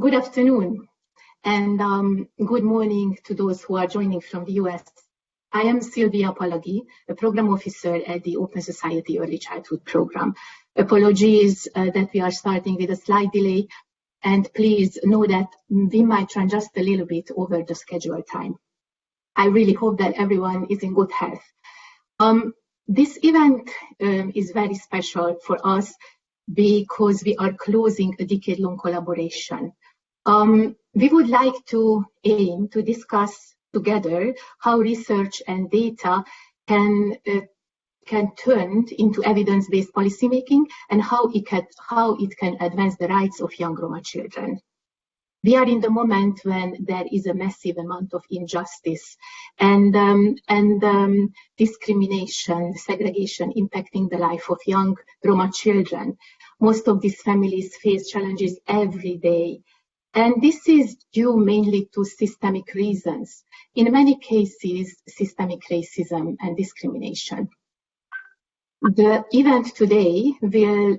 Good afternoon and good morning to those who are joining from the US. I am Sylvia Palagi, a program officer at the Open Society Early Childhood Program. Apologies that we are starting with a slight delay, and please know that we might run just a little bit over the scheduled time. I really hope that everyone is in good health. This event is very special for us because we are closing a decade-long collaboration. We would like to aim to discuss together how research and data can turn into evidence-based policymaking and how it can advance the rights of young Roma children. We are in the moment when there is a massive amount of injustice and discrimination, segregation impacting the life of young Roma children. Most of these families face challenges every day. And this is due mainly to systemic reasons. In many cases, systemic racism and discrimination. The event today will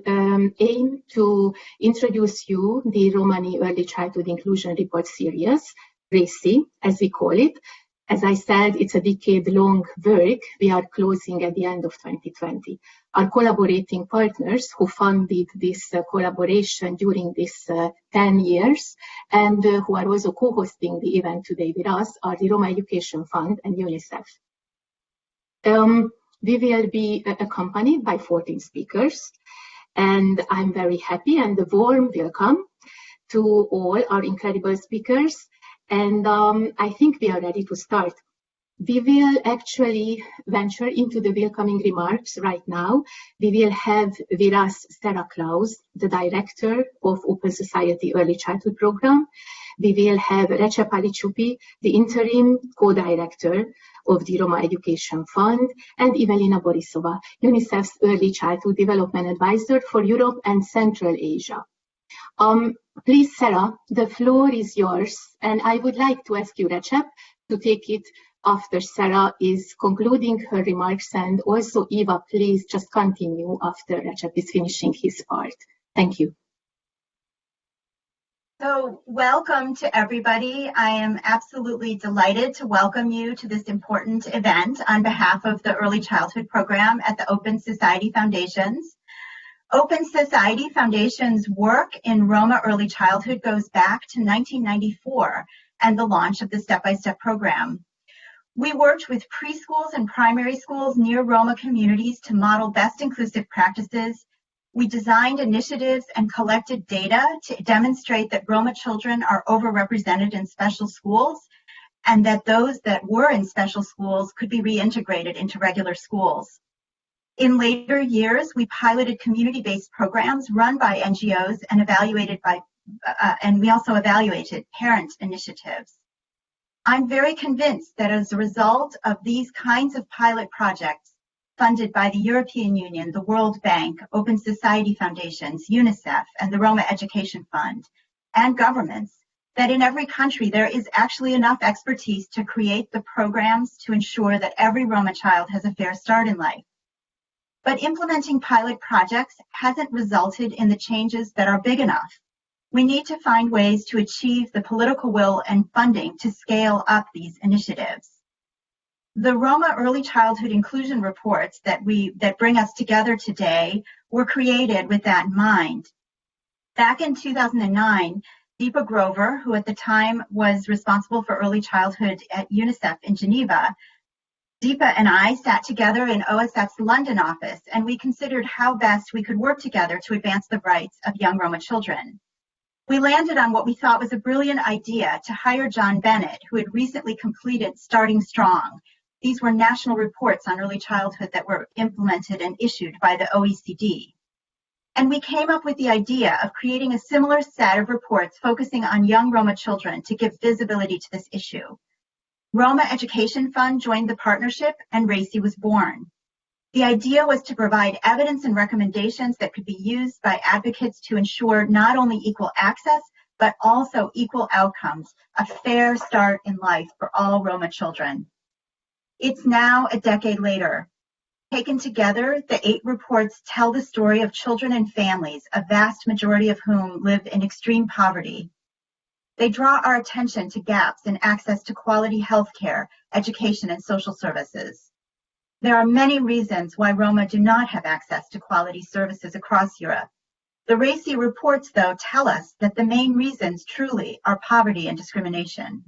aim to introduce you the Romani Early Childhood Inclusion Report Series, RECI, as we call it. As I said, it's a decade-long work we are closing at the end of 2020. Our collaborating partners who funded this collaboration during these 10 years and who are also co-hosting the event today with us are the Roma Education Fund and UNICEF. We will be accompanied by 14 speakers, and I'm very happy and a warm welcome to all our incredible speakers. And I think we are ready to start. We will actually venture into the welcoming remarks right now. We will have with us Sarah Klaus, the director of Open Society Early Childhood Program. We will have RECI Palicciupi, the interim co-director of the Roma Education Fund, and Evelina Borisova, UNICEF's Early Childhood Development Advisor for Europe and Central Asia. Please, Sarah, the floor is yours, and I would like to ask you, Recep, to take it after Sarah is concluding her remarks, and also Eva, please just continue after Recep is finishing his part. Thank you. So welcome to everybody. I am absolutely delighted to welcome you to this important event on behalf of the Early Childhood Program at the Open Society Foundations. Open Society Foundation's work in Roma early childhood goes back to 1994 and the launch of the Step-by-Step program. We worked with preschools and primary schools near Roma communities to model best inclusive practices. We designed initiatives and collected data to demonstrate that Roma children are overrepresented in special schools and that those that were in special schools could be reintegrated into regular schools. In later years, we piloted community-based programs run by NGOs and and we also evaluated parent initiatives. I'm very convinced that as a result of these kinds of pilot projects funded by the European Union, the World Bank, Open Society Foundations, UNICEF, and the Roma Education Fund, and governments, that in every country there is actually enough expertise to create the programs to ensure that every Roma child has a fair start in life. But implementing pilot projects hasn't resulted in the changes that are big enough. We need to find ways to achieve the political will and funding to scale up these initiatives. The Roma Early Childhood Inclusion Reports that bring us together today were created with that in mind. Back in 2009, Deepa Grover, who at the time was responsible for early childhood at UNICEF in Geneva, Deepa and I sat together in OSF's London office, and we considered how best we could work together to advance the rights of young Roma children. We landed on what we thought was a brilliant idea to hire John Bennett, who had recently completed Starting Strong. These were national reports on early childhood that were implemented and issued by the OECD. And we came up with the idea of creating a similar set of reports focusing on young Roma children to give visibility to this issue. Roma Education Fund joined the partnership, and RECI was born. The idea was to provide evidence and recommendations that could be used by advocates to ensure not only equal access, but also equal outcomes, a fair start in life for all Roma children. It's now a decade later. Taken together, the 8 reports tell the story of children and families, a vast majority of whom live in extreme poverty. They draw our attention to gaps in access to quality healthcare, education, and social services. There are many reasons why Roma do not have access to quality services across Europe. The RECI reports, though, tell us that the main reasons truly are poverty and discrimination.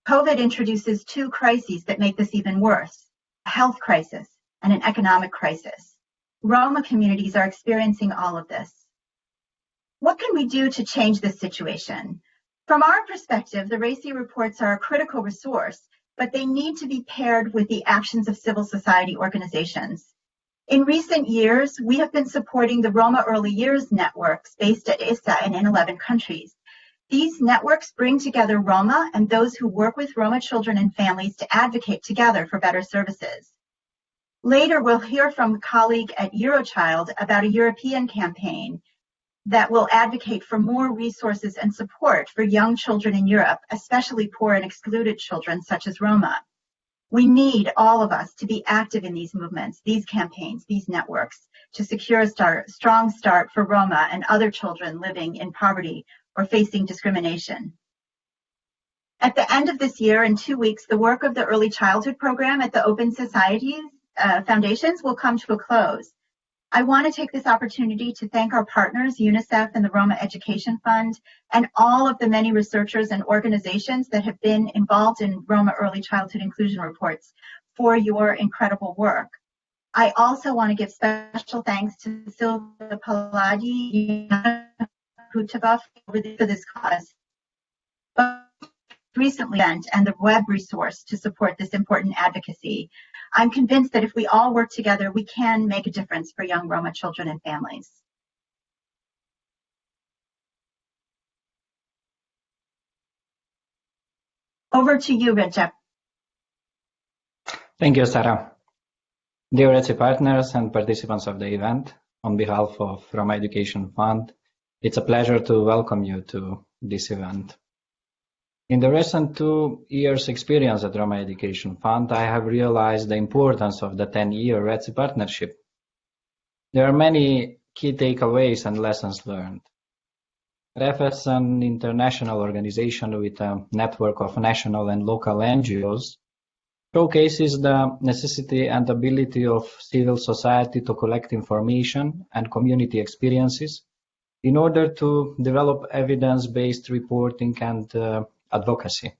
COVID introduces two crises that make this even worse, a health crisis and an economic crisis. Roma communities are experiencing all of this. What can we do to change this situation? From our perspective, the RECI reports are a critical resource, but they need to be paired with the actions of civil society organizations. In recent years, we have been supporting the Roma Early Years networks based at ISA and in 11 countries. These networks bring together Roma and those who work with Roma children and families to advocate together for better services. Later, we'll hear from a colleague at Eurochild about a European campaign that will advocate for more resources and support for young children in Europe, especially poor and excluded children such as Roma. We need all of us to be active in these movements, these campaigns, these networks, to secure a strong start for Roma and other children living in poverty or facing discrimination. At the end of this year, in 2 weeks, the work of the Early Childhood Program at the Open Society Foundations will come to a close. I want to take this opportunity to thank our partners, UNICEF and the Roma Education Fund, and all of the many researchers and organizations that have been involved in Roma Early Childhood Inclusion Reports for your incredible work. I also want to give special thanks to Silvia Paladi for this cause. Recently, and the web resource to support this important advocacy. I'm convinced that if we all work together, we can make a difference for young Roma children and families. Over to you, Recep. Thank you, Sarah. Dear RECI partners and participants of the event, on behalf of Roma Education Fund, it's a pleasure to welcome you to this event. In the recent 2 years experience at Roma Education Fund, I have realized the importance of the 10-year RECI partnership. There are many key takeaways and lessons learned. REF is an international organization with a network of national and local NGOs, showcases the necessity and ability of civil society to collect information and community experiences in order to develop evidence-based reporting and advocacy.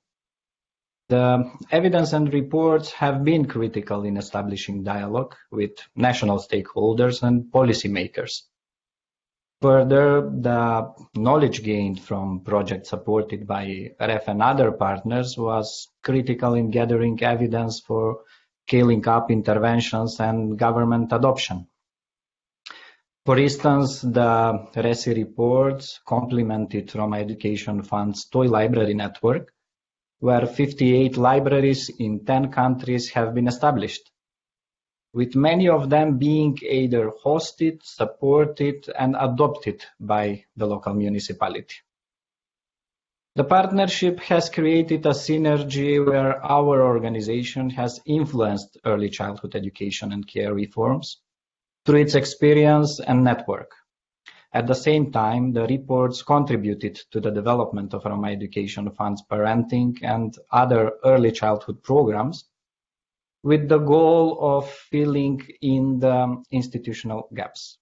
The evidence and reports have been critical in establishing dialogue with national stakeholders and policymakers. Further, the knowledge gained from projects supported by REF and other partners was critical in gathering evidence for scaling up interventions and government adoption. For instance, the RECI reports complemented Roma Education Fund's toy library network, where 58 libraries in 10 countries have been established, with many of them being either hosted, supported, and adopted by the local municipality. The partnership has created a synergy where our organization has influenced early childhood education and care reforms through its experience and network. At the same time, the reports contributed to the development of Roma Education Fund's parenting and other early childhood programs, with the goal of filling in the institutional gaps.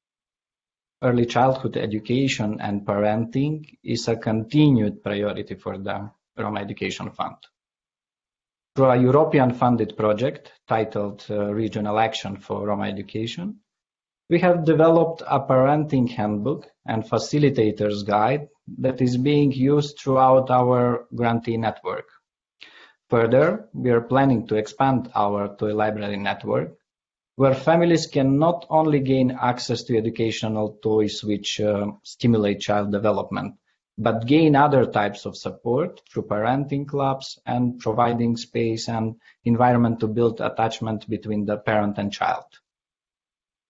Early childhood education and parenting is a continued priority for the Roma Education Fund. Through a European-funded project titled Regional Action for Roma Education, we have developed a parenting handbook and facilitator's guide that is being used throughout our grantee network. Further, we are planning to expand our toy library network, where families can not only gain access to educational toys which stimulate child development, but gain other types of support through parenting clubs and providing space and environment to build attachment between the parent and child.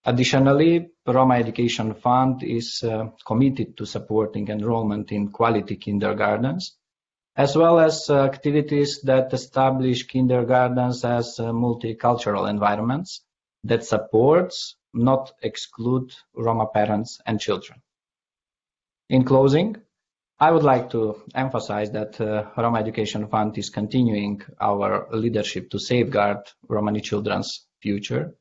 Additionally, Roma Education Fund is committed to supporting enrollment in quality kindergartens, as well as activities that establish kindergartens as multicultural environments that supports, not exclude, Roma parents and children. In closing, I would like to emphasize that Roma Education Fund is continuing our leadership to safeguard Romani children's future.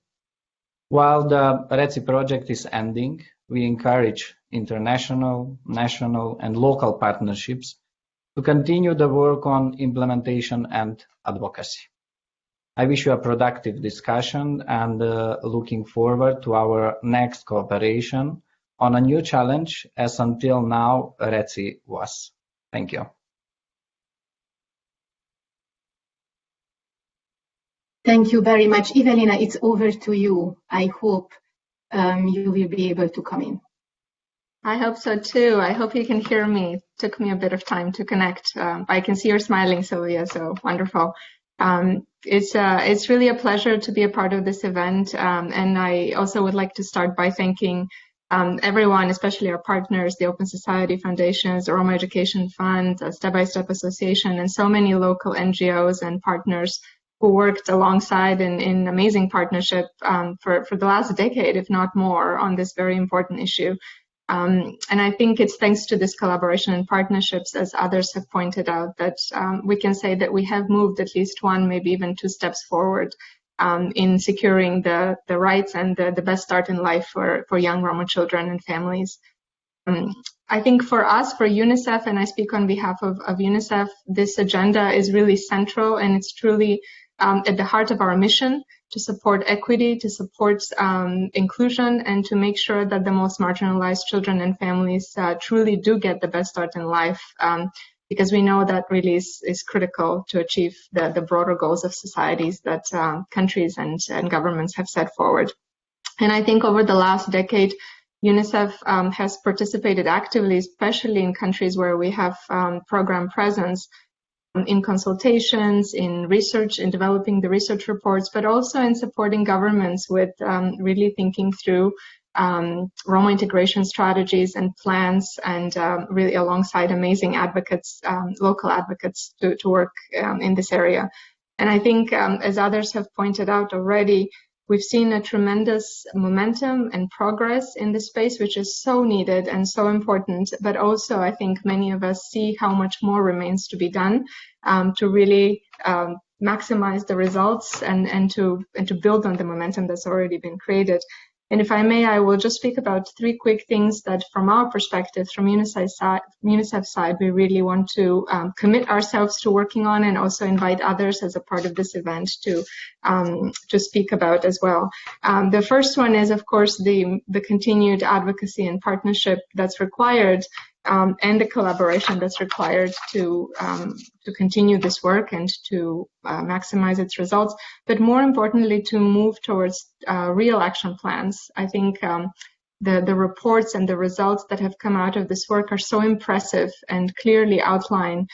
While the RECI project is ending, we encourage international, national, and local partnerships to continue the work on implementation and advocacy. I wish you a productive discussion and looking forward to our next cooperation on a new challenge, as until now RECI was. Thank you. Thank you very much. Evelina, it's over to you. I hope you will be able to come in. I hope so too. I hope you can hear me. It took me a bit of time to connect. I can see you're smiling, Sylvia, so wonderful. It's really a pleasure to be a part of this event, and I also would like to start by thanking everyone, especially our partners, the Open Society Foundations, the Roma Education Fund, Step by Step Association, and so many local NGOs and partners who worked alongside in amazing partnership for the last decade, if not more, on this very important issue. And I think it's thanks to this collaboration and partnerships, as others have pointed out, that we can say that we have moved at least one, maybe even two steps forward in securing the rights and the best start in life for young Roma children and families. I think for us, for UNICEF, and I speak on behalf of UNICEF, this agenda is really central, and it's truly at the heart of our mission to support equity, to support inclusion, and to make sure that the most marginalized children and families truly do get the best start in life, because we know that really is critical to achieve the broader goals of societies that countries and governments have set forward. And I think over the last decade, UNICEF has participated actively, especially in countries where we have program presence, in consultations, in research, in developing the research reports, but also in supporting governments with really thinking through Roma integration strategies and plans, and really alongside amazing advocates, local advocates to work in this area. And I think, as others have pointed out already, we've seen a tremendous momentum and progress in this space, which is so needed and so important. But also, I think many of us see how much more remains to be done to really maximize the results and to build on the momentum that's already been created. And if I may, I will just speak about three quick things that, from our perspective, from UNICEF's side, we really want to commit ourselves to working on, and also invite others as a part of this event to speak about as well. The first one is, of course, the continued advocacy and partnership that's required, and the collaboration that's required to continue this work and to maximize its results, but more importantly, to move towards real action plans. I think the reports and the results that have come out of this work are so impressive and clearly outline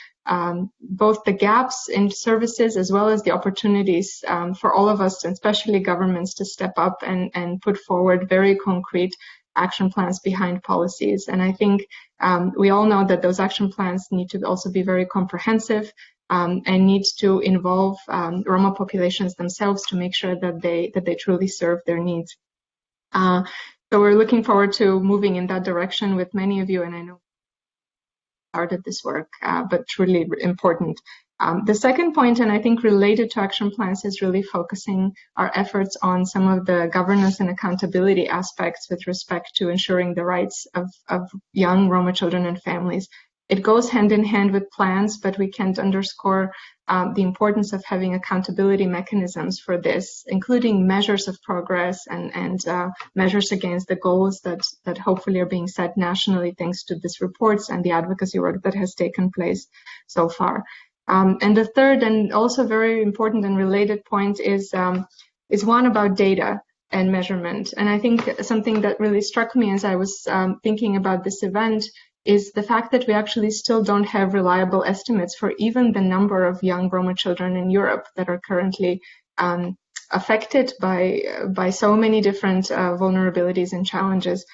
both the gaps in services as well as the opportunities for all of us, and especially governments, to step up and put forward very concrete action plans behind policies. And I think we all know that those action plans need to also be very comprehensive and need to involve Roma populations themselves to make sure that they truly serve their needs. So we're looking forward to moving in that direction with many of you, and I know started this work, but truly important. The second point, and I think related to action plans, is really focusing our efforts on some of the governance and accountability aspects with respect to ensuring the rights of young Roma children and families. It goes hand in hand with plans, but we can't underscore the importance of having accountability mechanisms for this, including measures of progress and measures against the goals that hopefully are being set nationally thanks to these reports and the advocacy work that has taken place so far. And the third and also very important and related point is one about data and measurement. And I think something that really struck me as I was thinking about this event is the fact that we actually still don't have reliable estimates for even the number of young Roma children in Europe that are currently affected by so many different vulnerabilities and challenges.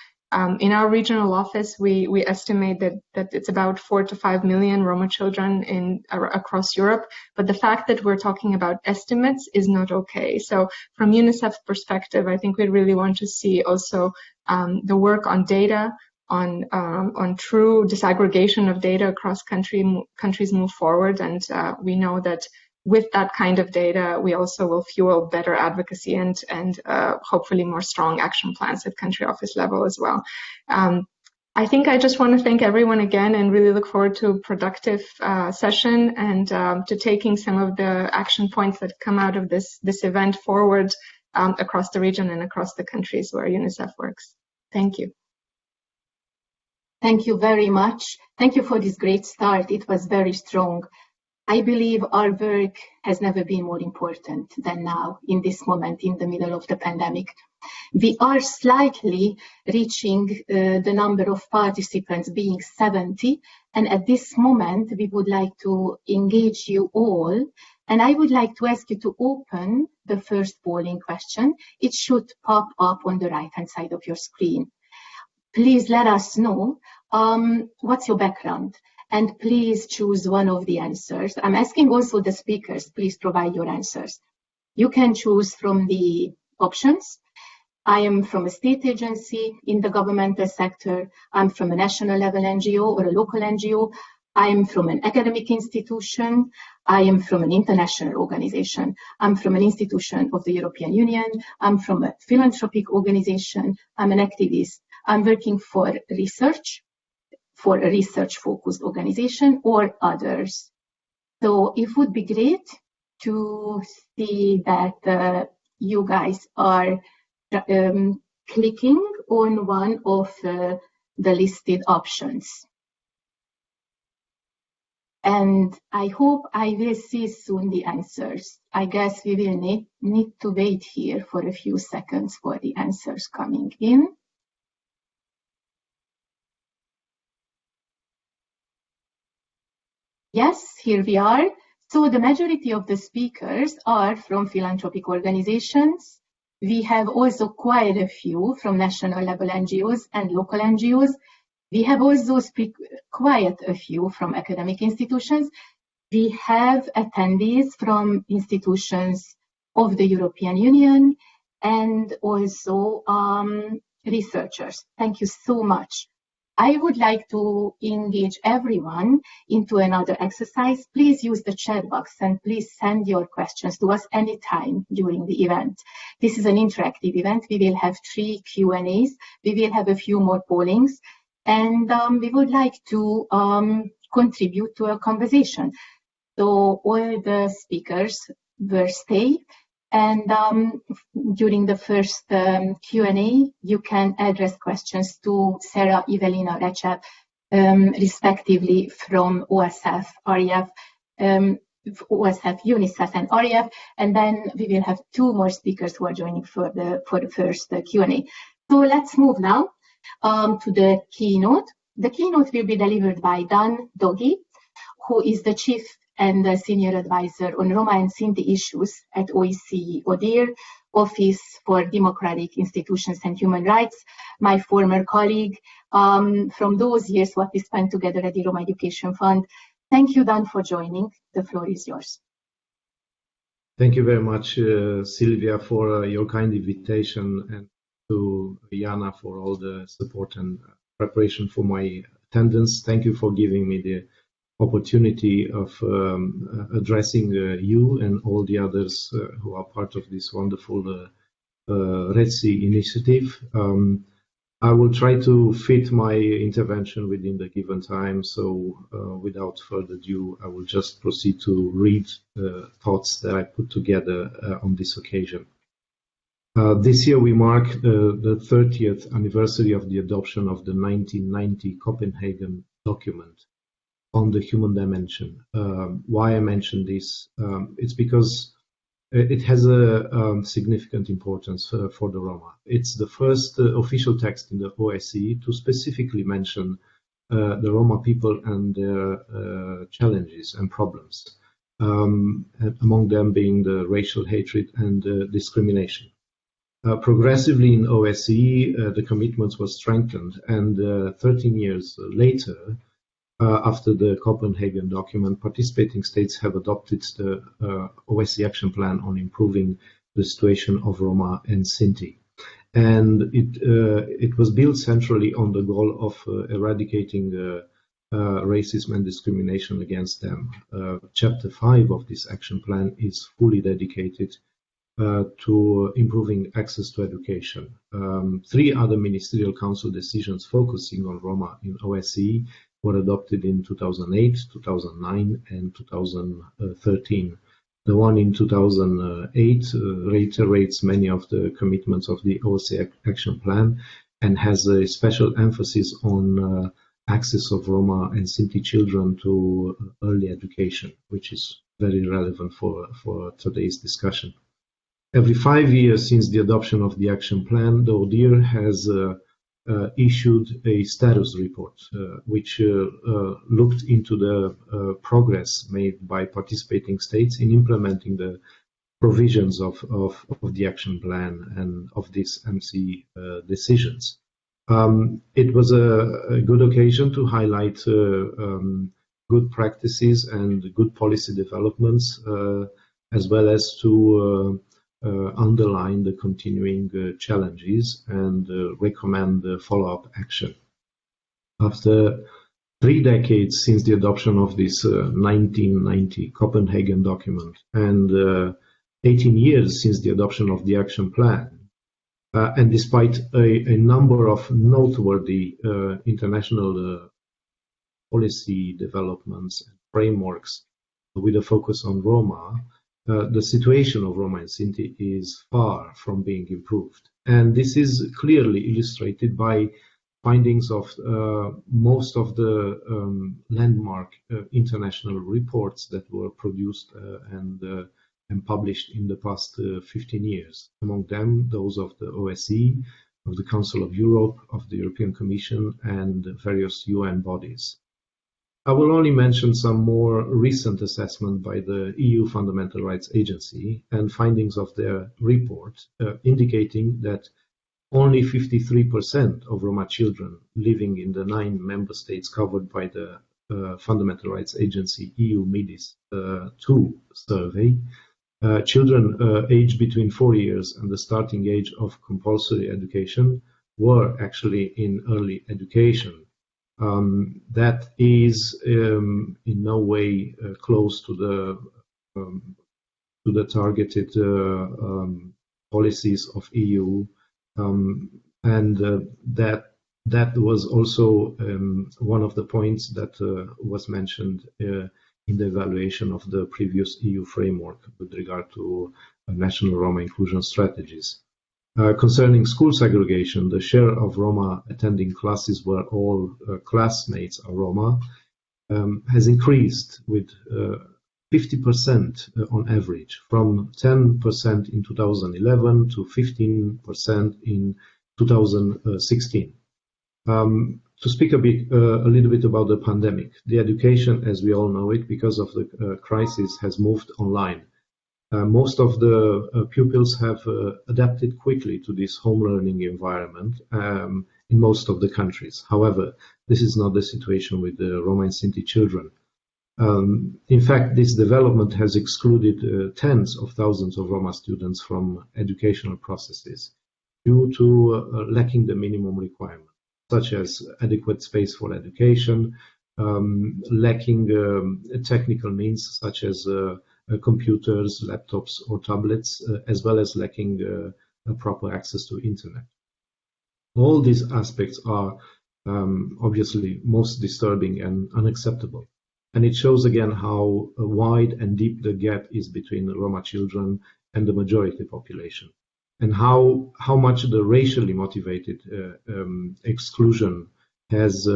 In our regional office, we estimate that it's about 4 to 5 million Roma children across Europe. But the fact that we're talking about estimates is not okay. So from UNICEF's perspective, I think we really want to see also the work on data, on true disaggregation of data across countries move forward. And we know that with that kind of data, we also will fuel better advocacy and hopefully more strong action plans at country office level as well. I think I just want to thank everyone again and really look forward to a productive session and to taking some of the action points that come out of this event forward across the region and across the countries where UNICEF works. Thank you. Thank you very much. Thank you for this great start. It was very strong. I believe our work has never been more important than now in this moment in the middle of the pandemic. We are slightly reaching the number of participants being 70, and at this moment we would like to engage you all, and I would like to ask you to open the first polling question. It should pop up on the right hand side of your screen. Please let us know what's your background, and please choose one of the answers. I'm asking also the speakers, please provide your answers. You can choose from the options. I am from a state agency in the governmental sector. I'm from a national level NGO or a local NGO. I am from an academic institution. I am from an international organization. I'm from an institution of the European Union. I'm from a philanthropic organization. I'm an activist. I'm working for research, for a research-focused organization or others. So it would be great to see that you guys are clicking on one of the listed options. And I hope I will see soon the answers. I guess we will need to wait here for a few seconds for the answers coming in. Yes, here we are. So the majority of the speakers are from philanthropic organizations. We have also quite a few from national level NGOs and local NGOs. We have also quite a few from academic institutions. We have attendees from institutions of the European Union and also researchers. Thank you so much. I would like to engage everyone into another exercise. Please use the chat box and please send your questions to us anytime during the event. This is an interactive event. We will have 3 Q&As. We will have a few more pollings, and we would like to contribute to a conversation. So all the speakers will stay. And during the first Q&A, you can address questions to Sarah, Evelina, Recep, respectively from OSF, REF, OSF, UNICEF, and REF. And then we will have 2 more speakers who are joining for the first Q&A. So let's move now to the keynote. The keynote will be delivered by Dan Doggy, who is the Chief and the Senior Advisor on Roma and Sinti issues at OEC ODIHR, Office for Democratic Institutions and Human Rights, my former colleague from those years what we spent together at the Roma Education Fund. Thank you, Dan, for joining. The floor is yours. Thank you very much, Sylvia, for your kind invitation, and to Jana for all the support and preparation for my attendance. Thank you for giving me the opportunity of addressing you and all the others who are part of this wonderful RECI initiative. I will try to fit my intervention within the given time, so without further ado, I will just proceed to read the thoughts that I put together on this occasion. This year we mark the 30th anniversary of the adoption of the 1990 Copenhagen document on the human dimension. Why I mention this? It's because it has a significant importance for the Roma. It's the first official text in the OSCE to specifically mention the Roma people and their challenges and problems, among them being the racial hatred and discrimination. Progressively in OSCE, the commitments were strengthened, and 13 years later, after the Copenhagen document, participating states have adopted the OSCE Action Plan on improving the situation of Roma and Sinti. And it was built centrally on the goal of eradicating racism and discrimination against them. Chapter 5 of this action plan is fully dedicated to improving access to education. 3 other ministerial council decisions focusing on Roma in OSCE were adopted in 2008, 2009, and 2013. The one in 2008 reiterates many of the commitments of the OSCE Action Plan and has a special emphasis on access of Roma and Sinti children to early education, which is very relevant for today's discussion. Every 5 years since the adoption of the action plan, the ODIHR has issued a status report, which looked into the progress made by participating states in implementing the provisions of the action plan and of these MC decisions. It was a good occasion to highlight good practices and good policy developments, as well as to underline the continuing challenges and recommend follow-up action. After 3 decades since the adoption of this 1990 Copenhagen document and 18 years since the adoption of the action plan, and despite a number of noteworthy international policy developments and frameworks with a focus on Roma, the situation of Roma and Sinti is far from being improved. And this is clearly illustrated by findings of most of the landmark international reports that were produced and published in the past 15 years. Among them, those of the OSCE, of the Council of Europe, of the European Commission, and various UN bodies. I will only mention some more recent assessment by the EU Fundamental Rights Agency and findings of their report indicating that only 53% of Roma children living in the 9 member states covered by the Fundamental Rights Agency EU MIDIS 2 survey, children aged between 4 years and the starting age of compulsory education were actually in early education. That is in no way close to the targeted policies of EU, and that was also one of the points that was mentioned in the evaluation of the previous EU framework with regard to national Roma inclusion strategies. Concerning school segregation, the share of Roma attending classes where all classmates are Roma has increased with 50% on average, from 10% in 2011 to 15% in 2016. To speak a little bit about the pandemic, the education, as we all know it, because of the crisis, has moved online. Most of the pupils have adapted quickly to this home learning environment in most of the countries. However, this is not the situation with the Roma and Sinti children. In fact, this development has excluded tens of thousands of Roma students from educational processes due to lacking the minimum requirements, such as adequate space for education, lacking technical means such as computers, laptops, or tablets, as well as lacking proper access to internet. All these aspects are obviously most disturbing and unacceptable. And it shows again how wide and deep the gap is between the Roma children and the majority population, and how much the racially motivated exclusion has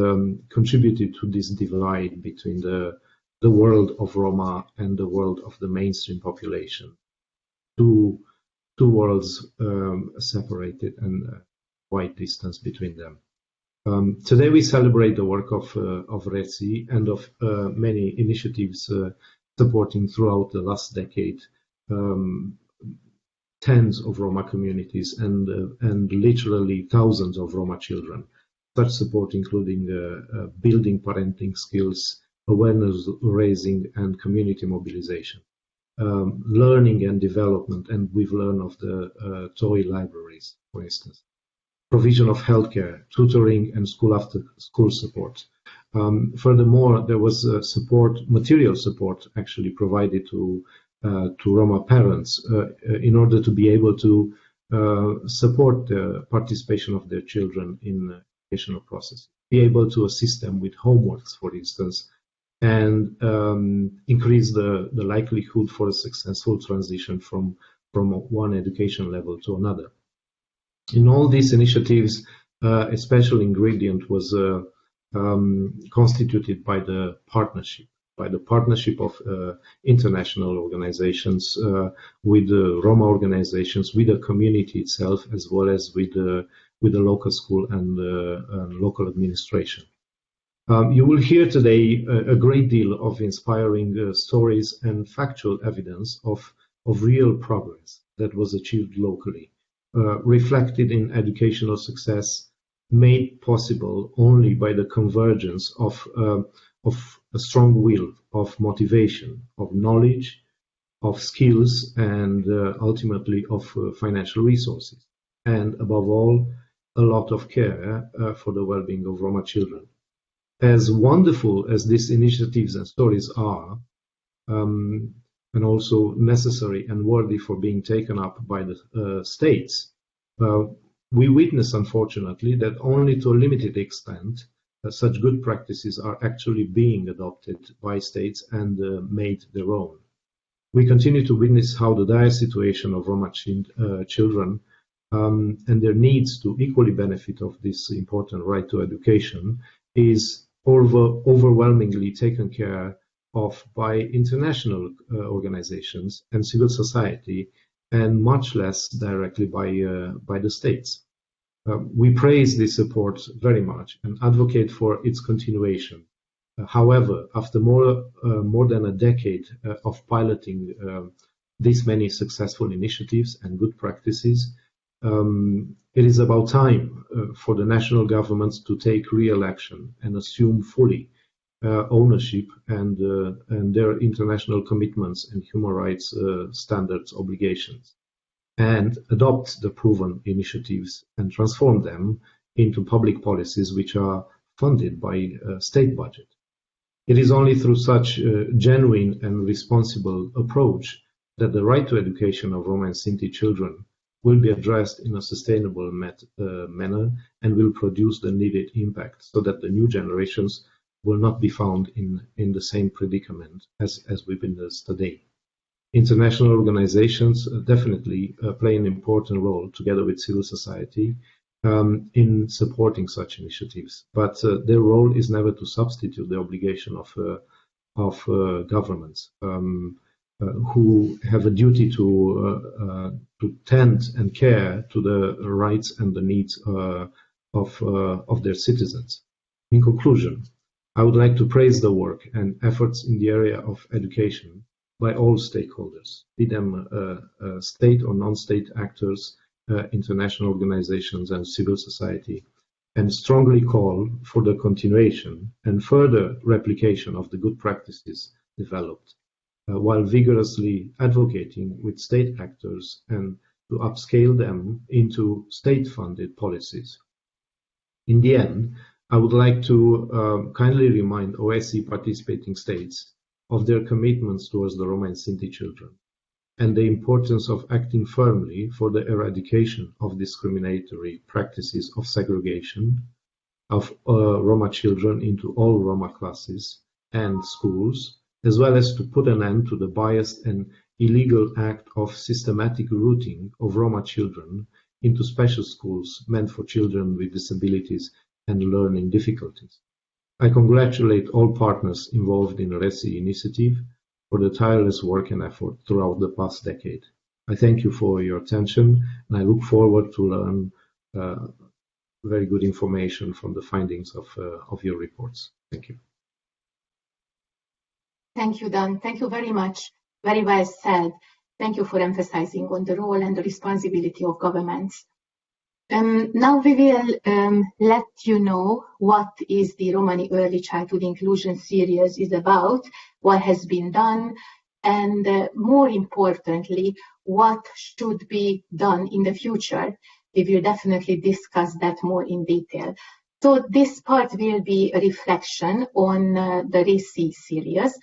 contributed to this divide between the world of Roma and the world of the mainstream population. Two worlds separated and wide distance between them. Today we celebrate the work of RECI and of many initiatives supporting throughout the last decade tens of Roma communities and literally thousands of Roma children. Such support including building parenting skills, awareness raising and community mobilization, learning and development, and we've learned of the toy libraries, for instance. provision of healthcare, tutoring, and school support. Furthermore, there was material support actually provided to Roma parents in order to be able to support the participation of their children in the educational process, be able to assist them with homeworks, for instance, and increase the likelihood for a successful transition from one education level to another. In all these initiatives, a special ingredient was constituted by the partnership of international organizations with the Roma organizations, with the community itself, as well as with the local school and local administration. You will hear today a great deal of inspiring stories and factual evidence of real progress that was achieved locally, reflected in educational success, made possible only by the convergence of a strong will, of motivation, of knowledge, of skills, and ultimately of financial resources, and above all, a lot of care for the well-being of Roma children. As wonderful as these initiatives and stories are, and also necessary and worthy for being taken up by the states, we witness, unfortunately, that only to a limited extent such good practices are actually being adopted by states and made their own. We continue to witness how the dire situation of Roma children and their needs to equally benefit of this important right to education is overwhelmingly taken care of by international organizations and civil society, and much less directly by the states. We praise this support very much and advocate for its continuation. However, after more than a decade of piloting these many successful initiatives and good practices, it is about time for the national governments to take real action and assume fully ownership and their international commitments and human rights standards obligations, and adopt the proven initiatives and transform them into public policies which are funded by state budget. It is only through such a genuine and responsible approach that the right to education of Roma and Sinti children will be addressed in a sustainable manner and will produce the needed impact so that the new generations will not be found in the same predicament as we witness today. International organizations definitely play an important role together with civil society in supporting such initiatives, but their role is never to substitute the obligation of governments who have a duty to tend and care to the rights and the needs of their citizens. In conclusion, I would like to praise the work and efforts in the area of education by all stakeholders, be them state or non-state actors, international organizations and civil society, and strongly call for the continuation and further replication of the good practices developed, while vigorously advocating with state actors and to upscale them into state-funded policies. In the end, I would like to kindly remind RECI participating states of their commitments towards the Roma and Sinti children, and the importance of acting firmly for the eradication of discriminatory practices of segregation of Roma children into all Roma classes and schools, as well as to put an end to the biased and illegal act of systematic routing of Roma children into special schools meant for children with disabilities and learning difficulties. I congratulate all partners involved in the RECI initiative for the tireless work and effort throughout the past decade. I thank you for your attention, and I look forward to learn very good information from the findings of your reports. Thank you. Thank you, Dan. Thank you very much. Very well said. Thank you for emphasizing on the role and the responsibility of governments. Now we will let you know what is the Romani Early Childhood Inclusion Series is about, what has been done, and more importantly, what should be done in the future. we will definitely discuss that more in detail. So this part will be a reflection on the RECI series.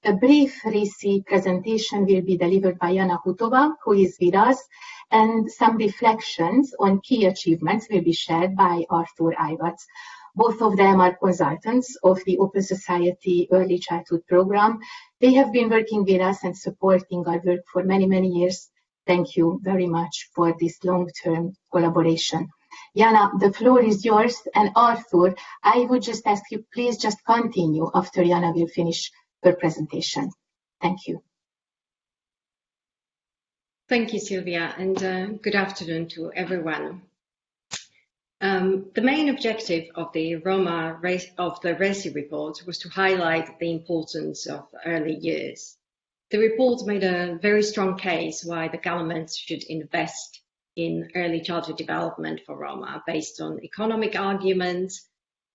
A brief RECI presentation will be delivered by Jana Hutova, who is with us, and some reflections on key achievements will be shared by Arthur Iwatz. Both of them are consultants of the Open Society Early Childhood Program. They have been working with us and supporting our work for many, many years. Thank you very much for this long-term collaboration. Jana, the floor is yours. And Arthur, I would just ask you, please just continue after Jana will finish her presentation. Thank you. Thank you, Sylvia, and good afternoon to everyone. The main objective of the RECI report was to highlight the importance of early years. The report made a very strong case why the government should invest in early childhood development for Roma based on economic arguments,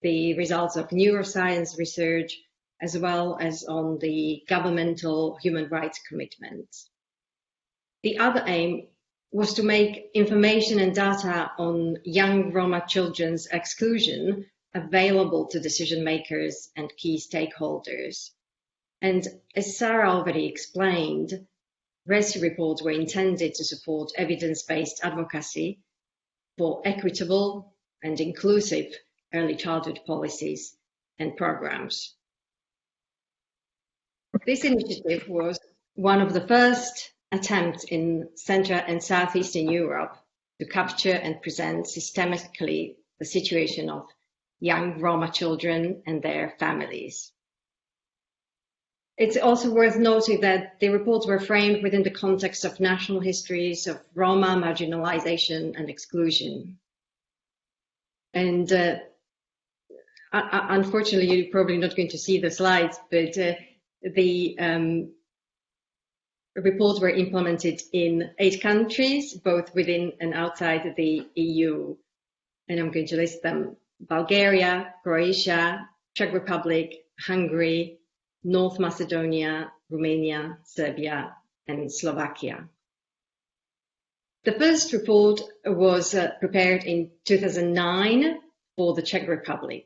the results of neuroscience research, as well as on the governmental human rights commitments. The other aim was to make information and data on young Roma children's exclusion available to decision makers and key stakeholders. And as Sarah already explained, RECI reports were intended to support evidence-based advocacy for equitable and inclusive early childhood policies and programs. This initiative was one of the first attempts in Central and Southeastern Europe to capture and present systematically the situation of young Roma children and their families. It's also worth noting that the reports were framed within the context of national histories of Roma marginalization and exclusion. And unfortunately, you're probably not going to see the slides, but the reports were implemented in 8 countries, both within and outside the EU. And I'm going to list them: Bulgaria, Croatia, Czech Republic, Hungary, North Macedonia, Romania, Serbia, and Slovakia. The first report was prepared in 2009 for the Czech Republic.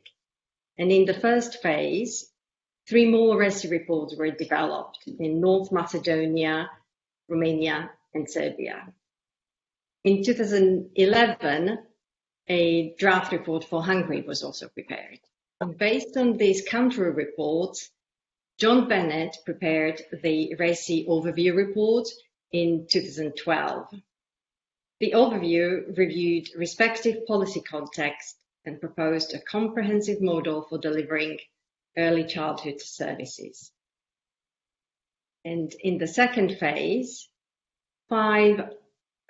And in the first phase, 3 more RECI reports were developed in North Macedonia, Romania, and Serbia. In 2011, a draft report for Hungary was also prepared. And based on these country reports, John Bennett prepared the RECI overview report in 2012. The overview reviewed respective policy context and proposed a comprehensive model for delivering early childhood services. And in the second phase, 5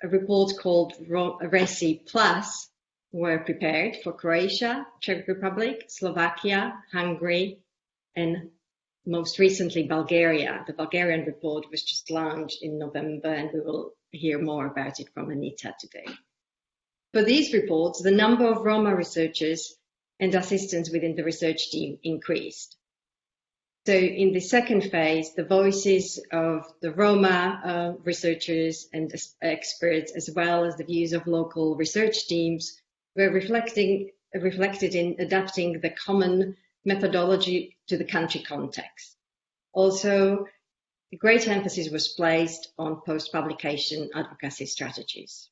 reports called RECI Plus were prepared for Croatia, Czech Republic, Slovakia, Hungary, and most recently Bulgaria. The Bulgarian report was just launched in November, and we will hear more about it from Anita today. For these reports, the number of Roma researchers and assistants within the research team increased. So in the second phase, the voices of the Roma researchers and experts, as well as the views of local research teams, were reflected in adapting the common methodology to the country context. Also, a great emphasis was placed on post-publication advocacy strategies.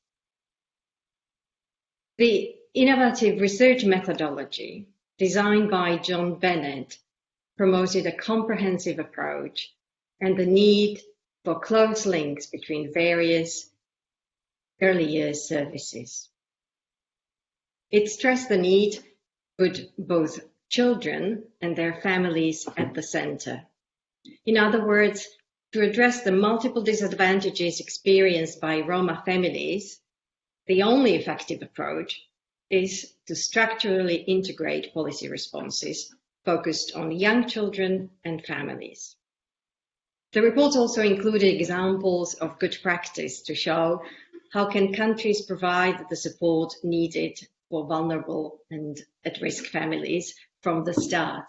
The innovative research methodology designed by John Bennett promoted a comprehensive approach and the need for close links between various early years services. It stressed the need to put both children and their families at the center. In other words, to address the multiple disadvantages experienced by Roma families, the only effective approach is to structurally integrate policy responses focused on young children and families. The report also included examples of good practice to show how can countries provide the support needed for vulnerable and at-risk families from the start.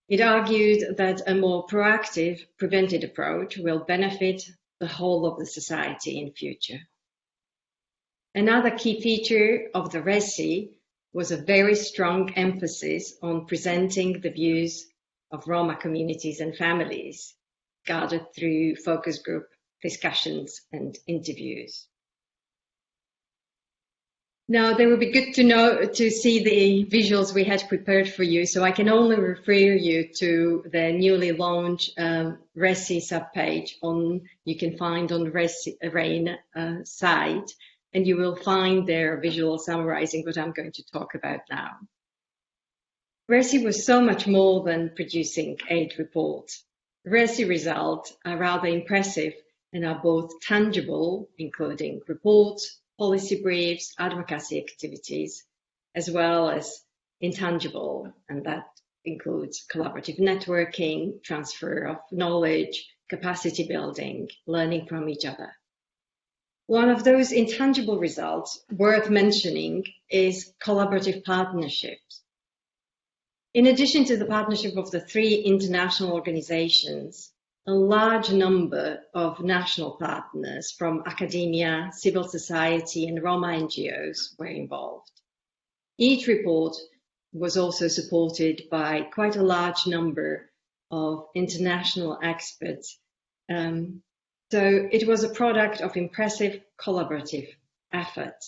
It argued that a more proactive, preventive approach will benefit the whole of the society in future. Another key feature of the RECI was a very strong emphasis on presenting the views of Roma communities and families, gathered through focus group discussions and interviews. Now, they would be good to see the visuals we had prepared for you, so I can only refer you to the newly launched RECI subpage you can find on the RAIN site, and you will find their visual summarizing what I'm going to talk about now. RECI was so much more than producing 8 reports. RECI results are rather impressive and are both tangible, including reports, policy briefs, advocacy activities, as well as intangible, and that includes collaborative networking, transfer of knowledge, capacity building, learning from each other. One of those intangible results worth mentioning is collaborative partnerships. In addition to the partnership of the 3 international organizations, a large number of national partners from academia, civil society, and Roma NGOs were involved. Each report was also supported by quite a large number of international experts. So it was a product of impressive collaborative effort.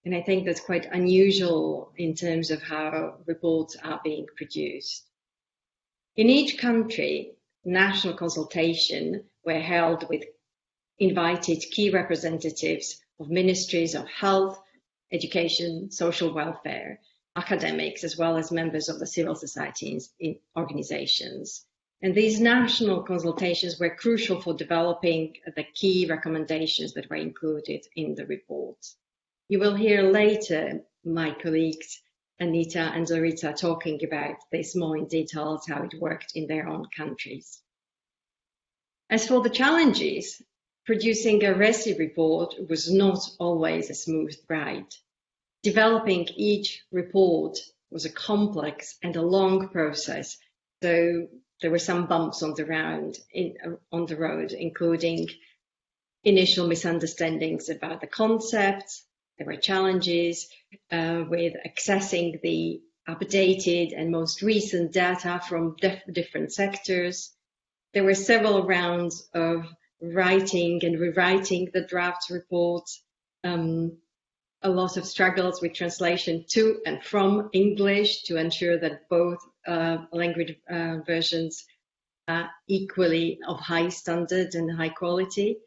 And I think that's quite unusual in terms of how reports are being produced. In each country, national consultation were held with invited key representatives of ministries of health, education, social welfare, academics, as well as members of the civil society organizations. And these national consultations were crucial for developing the key recommendations that were included in the report. You will hear later my colleagues Anita and Zorita talking about this more in detail, how it worked in their own countries. As for the challenges, producing a RECI report was not always a smooth ride. Developing each report was a complex and a long process, so there were some bumps on the road, including initial misunderstandings about the concepts. There were challenges with accessing the updated and most recent data from different sectors. There were several rounds of writing and rewriting the draft reports, a lot of struggles with translation to and from English to ensure that both language versions are equally of high standard and high quality.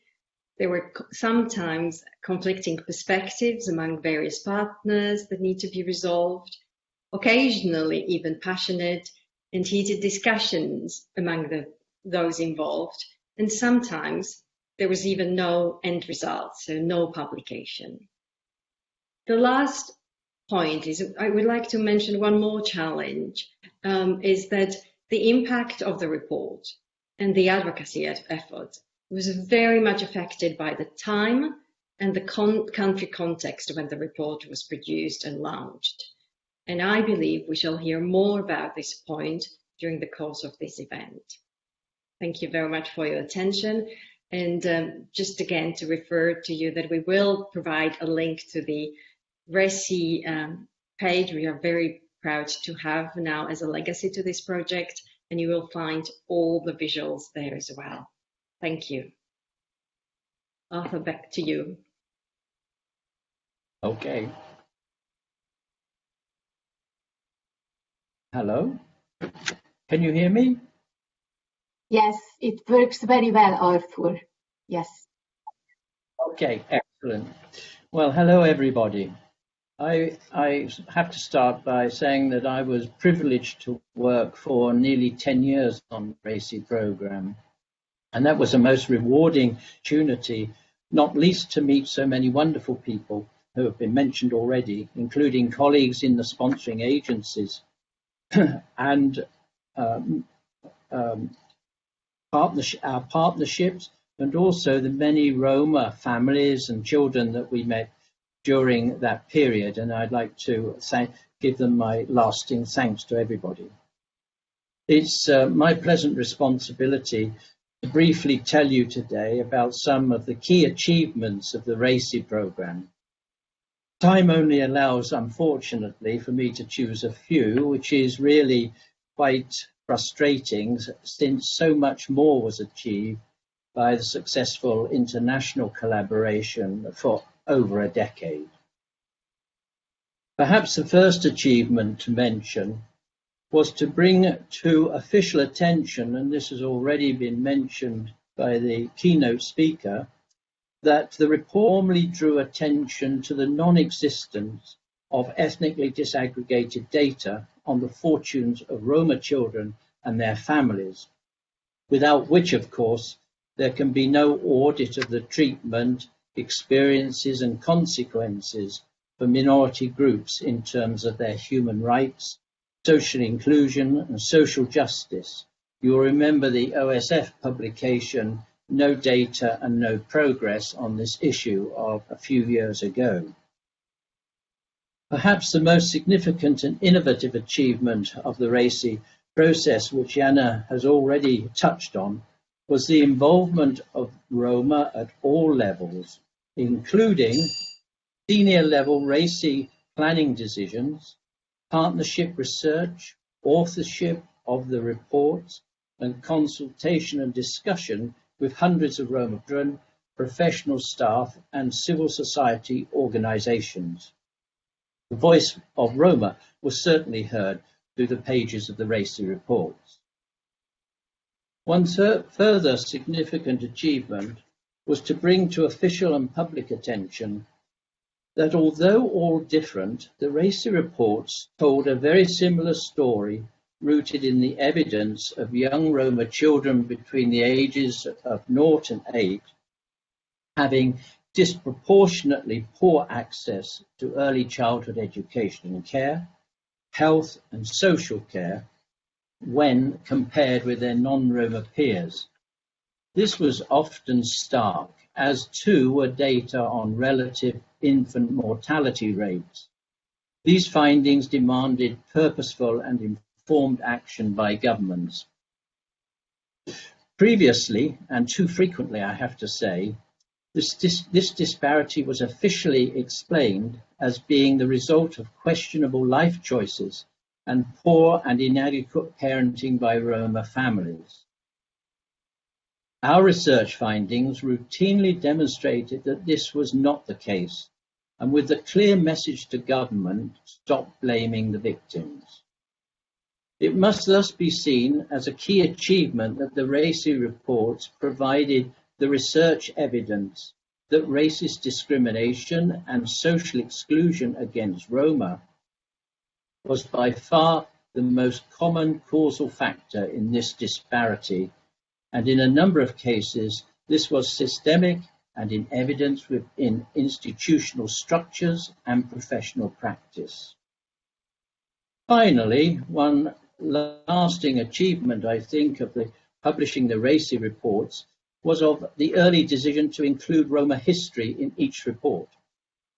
There were sometimes conflicting perspectives among various partners that need to be resolved, occasionally even passionate and heated discussions among those involved, and sometimes there was even no end result, so no publication. The last point is, I would like to mention one more challenge, is that the impact of the report and the advocacy effort was very much affected by the time and the country context when the report was produced and launched. And I believe we shall hear more about this point during the course of this event. Thank you very much for your attention. And just again to refer to you that we will provide a link to the RECI page. We are very proud to have now as a legacy to this project, and you will find all the visuals there as well. Thank you. Arthur, back to you. Okay. Hello? Can you hear me? Yes, it works very well, Arthur. Yes. Okay, excellent. Well, hello, everybody. I have to start by saying that I was privileged to work for nearly 10 years on the RECI program. And that was a most rewarding opportunity, not least to meet so many wonderful people who have been mentioned already, including colleagues in the sponsoring agencies and our partnerships, and also the many Roma families and children that we met during that period. And I'd like to give them my lasting thanks to everybody. It's my pleasant responsibility to briefly tell you today about some of the key achievements of the RECI program. Time only allows, unfortunately, for me to choose a few, which is really quite frustrating since so much more was achieved by the successful international collaboration for over a decade. Perhaps the first achievement to mention was to bring to official attention, and this has already been mentioned by the keynote speaker, that the report formally drew attention to the non-existence of ethnically disaggregated data on the fortunes of Roma children and their families, without which, of course, there can be no audit of the treatment, experiences and consequences for minority groups in terms of their human rights, social inclusion and social justice. You'll remember the OSF publication No Data and No Progress on this issue of a few years ago. Perhaps the most significant and innovative achievement of the RECI process, which Jana has already touched on, was the involvement of Roma at all levels, including senior level RECI planning decisions, partnership research, authorship of the reports, and consultation and discussion with hundreds of Roma children, professional staff, and civil society organizations. The voice of Roma was certainly heard through the pages of the RECI reports. One further significant achievement was to bring to official and public attention that although all different, the RECI reports told a very similar story rooted in the evidence of young Roma children between the ages of 0 and 8 having disproportionately poor access to early childhood education and care, health and social care when compared with their non-Roma peers. This was often stark, as too were data on relative infant mortality rates. These findings demanded purposeful and informed action by governments. Previously, and too frequently I have to say, this disparity was officially explained as being the result of questionable life choices and poor and inadequate parenting by Roma families. Our research findings routinely demonstrated that this was not the case, and with the clear message to government, stop blaming the victims. It must thus be seen as a key achievement that the RECI reports provided the research evidence that racist discrimination and social exclusion against Roma was by far the most common causal factor in this disparity, and in a number of cases this was systemic and in evidence within institutional structures and professional practice. Finally, one lasting achievement, I think, of the publishing the RECI reports was of the early decision to include Roma history in each report.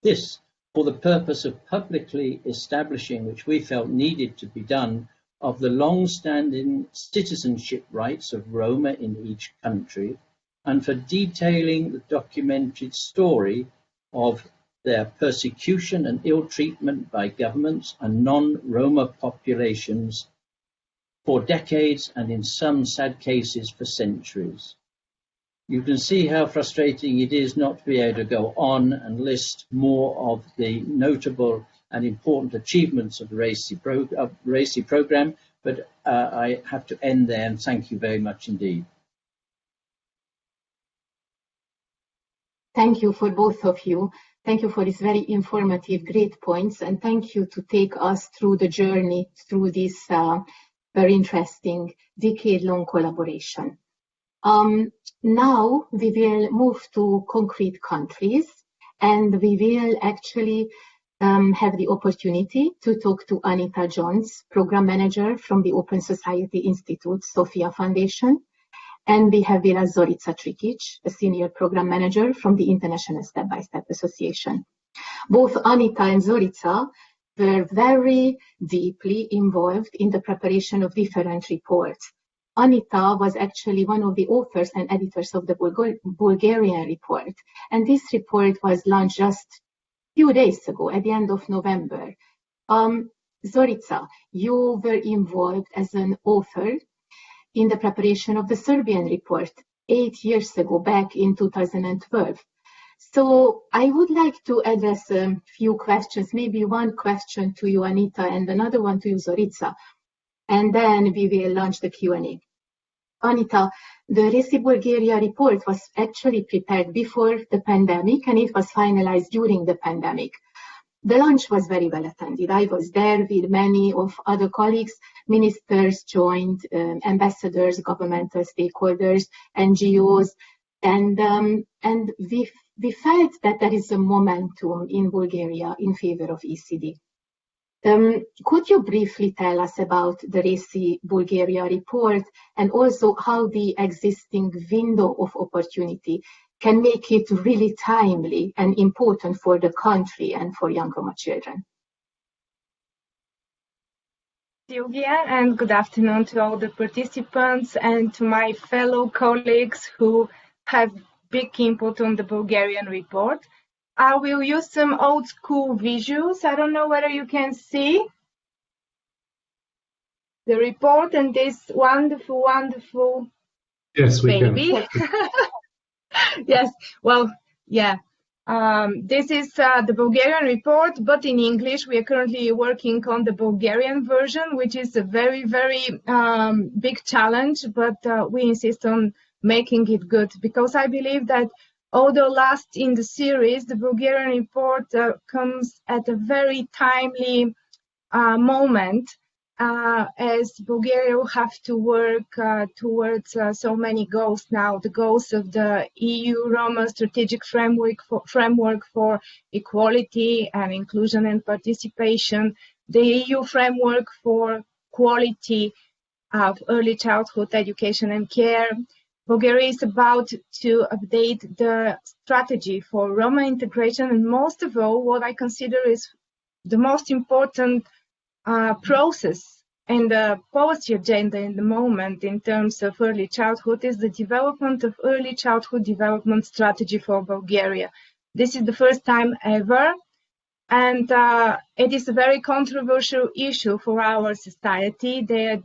This, for the purpose of publicly establishing, which we felt needed to be done, of the long-standing citizenship rights of Roma in each country, and for detailing the documented story of their persecution and ill treatment by governments and non-Roma populations for decades, and in some sad cases for centuries. You can see how frustrating it is not to be able to go on and list more of the notable and important achievements of the RECI program, but I have to end there, and thank you very much indeed. Thank you for both of you. Thank you for these very informative, great points, and thank you to take us through the journey through this very interesting decade-long collaboration. Now we will move to concrete countries, and we will actually have the opportunity to talk to Anita Jones, Program Manager from the Open Society Institute Sofia Foundation, and we have with us Zorica Trikic, a Senior Program Manager from the International Step by Step Association. Both Anita and Zorica were very deeply involved in the preparation of different reports. Anita was actually one of the authors and editors of the Bulgarian report, and this report was launched just few days ago, at the end of November. Zorica, you were involved as an author in the preparation of the Serbian report 8 years ago, back in 2012. So I would like to address a few questions, maybe one question to you, Anita, and another one to you, Zorica, and then we will launch the Q&A. Anita, the RECI Bulgaria report was actually prepared before the pandemic, and it was finalized during the pandemic. The launch was very well attended. I was there with many of other colleagues. Ministers joined, ambassadors, governmental stakeholders, NGOs, and we felt that there is a momentum in Bulgaria in favor of ECD. Could you briefly tell us about the RECI Bulgaria report and also how the existing window of opportunity can make it really timely and important for the country and for young Roma children? Sylvia, and good afternoon to all the participants and to my fellow colleagues who have big input on the Bulgarian report. I will use some old school visuals. I don't know whether you can see the report and this wonderful, wonderful yes, we baby. Can. Yes, well, yeah. This is the Bulgarian report, but in English. We are currently working on the Bulgarian version, which is a very, very big challenge, but we insist on making it good, because I believe that although last in the series, the Bulgarian report comes at a very timely moment, as Bulgaria will have to work towards so many goals now, the goals of the EU Roma strategic framework for equality and inclusion and participation, the EU framework for quality of early childhood education and care. Bulgaria is about to update the strategy for Roma integration, and most of all, what I consider is the most important process and the policy agenda in the moment in terms of early childhood is the development of early childhood development strategy for Bulgaria. This is the first time ever, and it is a very controversial issue for our society. There are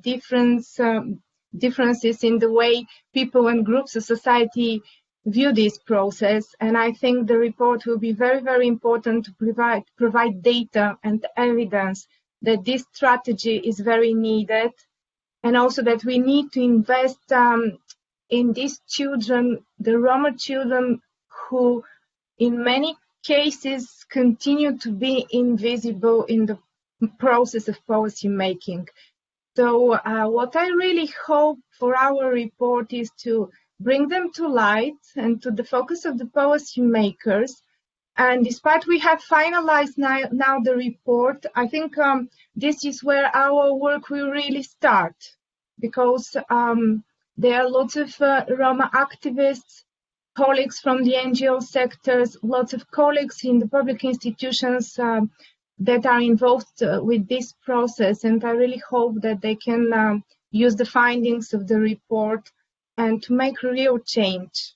differences in the way people and groups of society view this process, and I think the report will be very, very important to provide data and evidence that this strategy is very needed, and also that we need to invest in these children, the Roma children, who in many cases continue to be invisible in the process of policy making. So what I really hope for our report is to bring them to light and to the focus of the policy makers. And despite we have finalized now the report, I think this is where our work will really start, because there are lots of Roma activists, colleagues from the NGO sectors, lots of colleagues in the public institutions that are involved with this process, and I really hope that they can use the findings of the report and to make real change.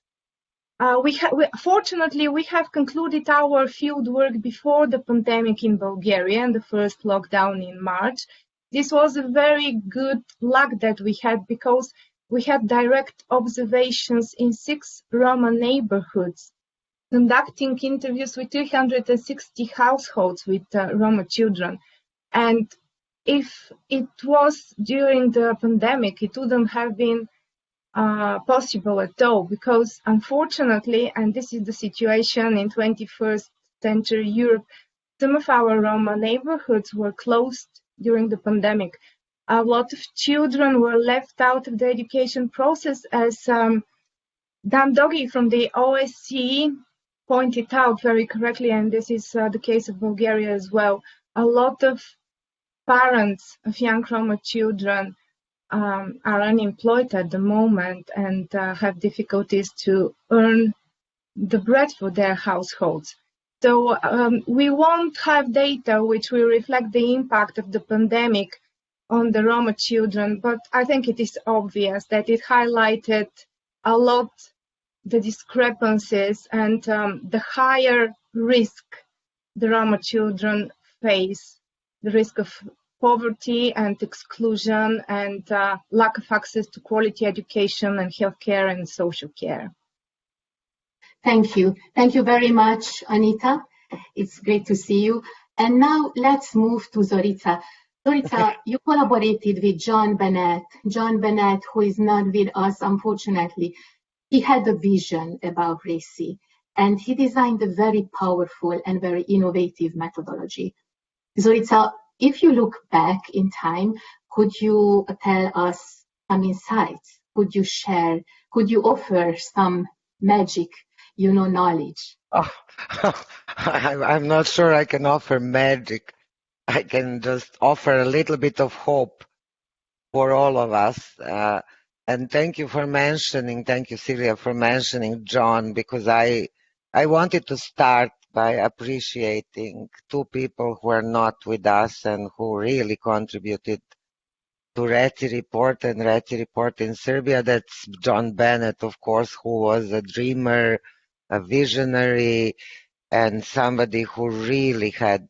Fortunately, we have concluded our field work before the pandemic in Bulgaria and the first lockdown in March. This was a very good luck that we had, because we had direct observations in 6 Roma neighborhoods, conducting interviews with 360 households with Roma children. And if it was during the pandemic, it wouldn't have been possible at all, because unfortunately, and this is the situation in 21st century Europe, some of our Roma neighborhoods were closed during the pandemic. A lot of children were left out of the education process, as Dan Dogi from the OSCE pointed out very correctly, and this is the case of Bulgaria as well. A lot of parents of young Roma children are unemployed at the moment and have difficulties to earn the bread for their households. So we won't have data which will reflect the impact of the pandemic on the Roma children, but I think it is obvious that it highlighted a lot the discrepancies and the higher risk the Roma children face the risk of poverty and exclusion and lack of access to quality education and healthcare and social care. Thank you. Thank you very much, Anita. It's great to see you. And now let's move to Zorica. Zorica, you collaborated with John Bennett. John Bennett, who is not with us, unfortunately, he had a vision about RECI, and he designed a very powerful and very innovative methodology. Zorica, if you look back in time, could you tell us some insights? Could you share? Could you offer some magic, knowledge? Oh, I'm not sure I can offer magic. I can just offer a little bit of hope for all of us. And thank you, Silvia, for mentioning John, because I wanted to start by appreciating two people who are not with us and who really contributed to RECI report and RECI report in Serbia. That's John Bennett, of course, who was a dreamer, a visionary, and somebody who really had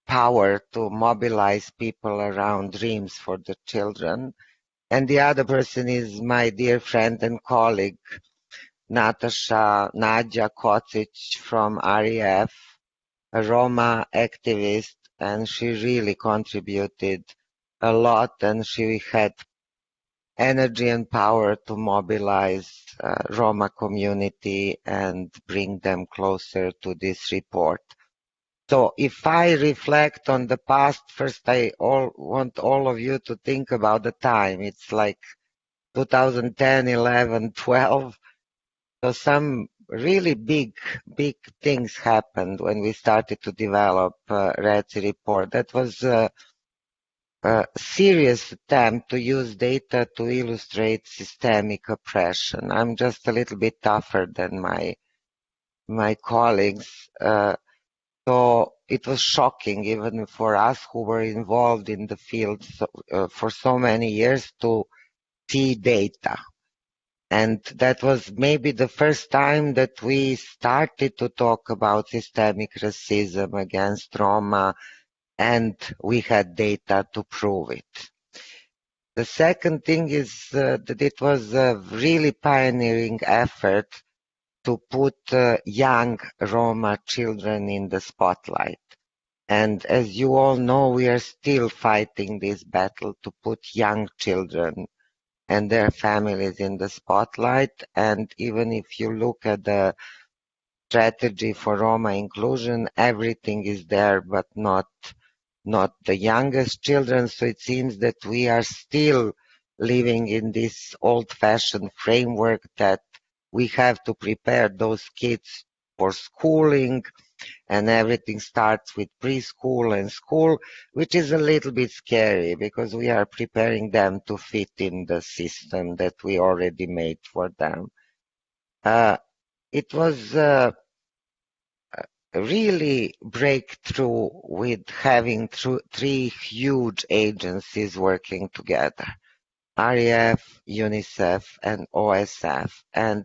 power to mobilize people around dreams for the children. And the other person is my dear friend and colleague, Nadia Kocic from REF, a Roma activist, and she really contributed a lot, and she had energy and power to mobilize Roma community and bring them closer to this report. So if I reflect on the past, first I want all of you to think about the time. It's like 2010, 11, 12. So some really big things happened when we started to develop RECI report. That was a serious attempt to use data to illustrate systemic oppression. I'm just a little bit tougher than my colleagues. So it was shocking even for us who were involved in the field for so many years to see data. And that was maybe the first time that we started to talk about systemic racism against Roma, and we had data to prove it. The second thing is that it was a really pioneering effort to put young Roma children in the spotlight. And as you all know, we are still fighting this battle to put young children and their families in the spotlight. And even if you look at the strategy for Roma inclusion, everything is there, but not the youngest children. So it seems that we are still living in this old-fashioned framework that we have to prepare those kids for schooling, and everything starts with preschool and school, which is a little bit scary because we are preparing them to fit in the system that we already made for them. It was really breakthrough with having three huge agencies working together: REF, UNICEF, and OSF. And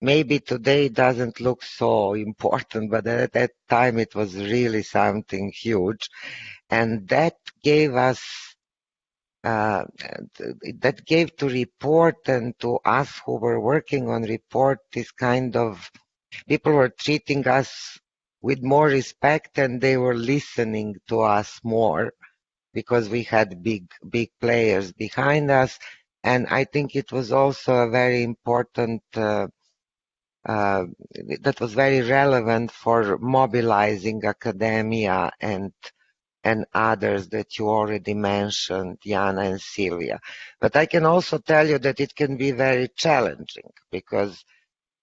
maybe today doesn't look so important, but at that time it was really something huge. And that gave us, that gave to report and to us who were working on report this kind of, people were treating us with more respect and they were listening to us more because we had big players behind us. And I think it was also a very important, that was very relevant for mobilizing academia and others that you already mentioned, Jana and Silvia. But I can also tell you that it can be very challenging because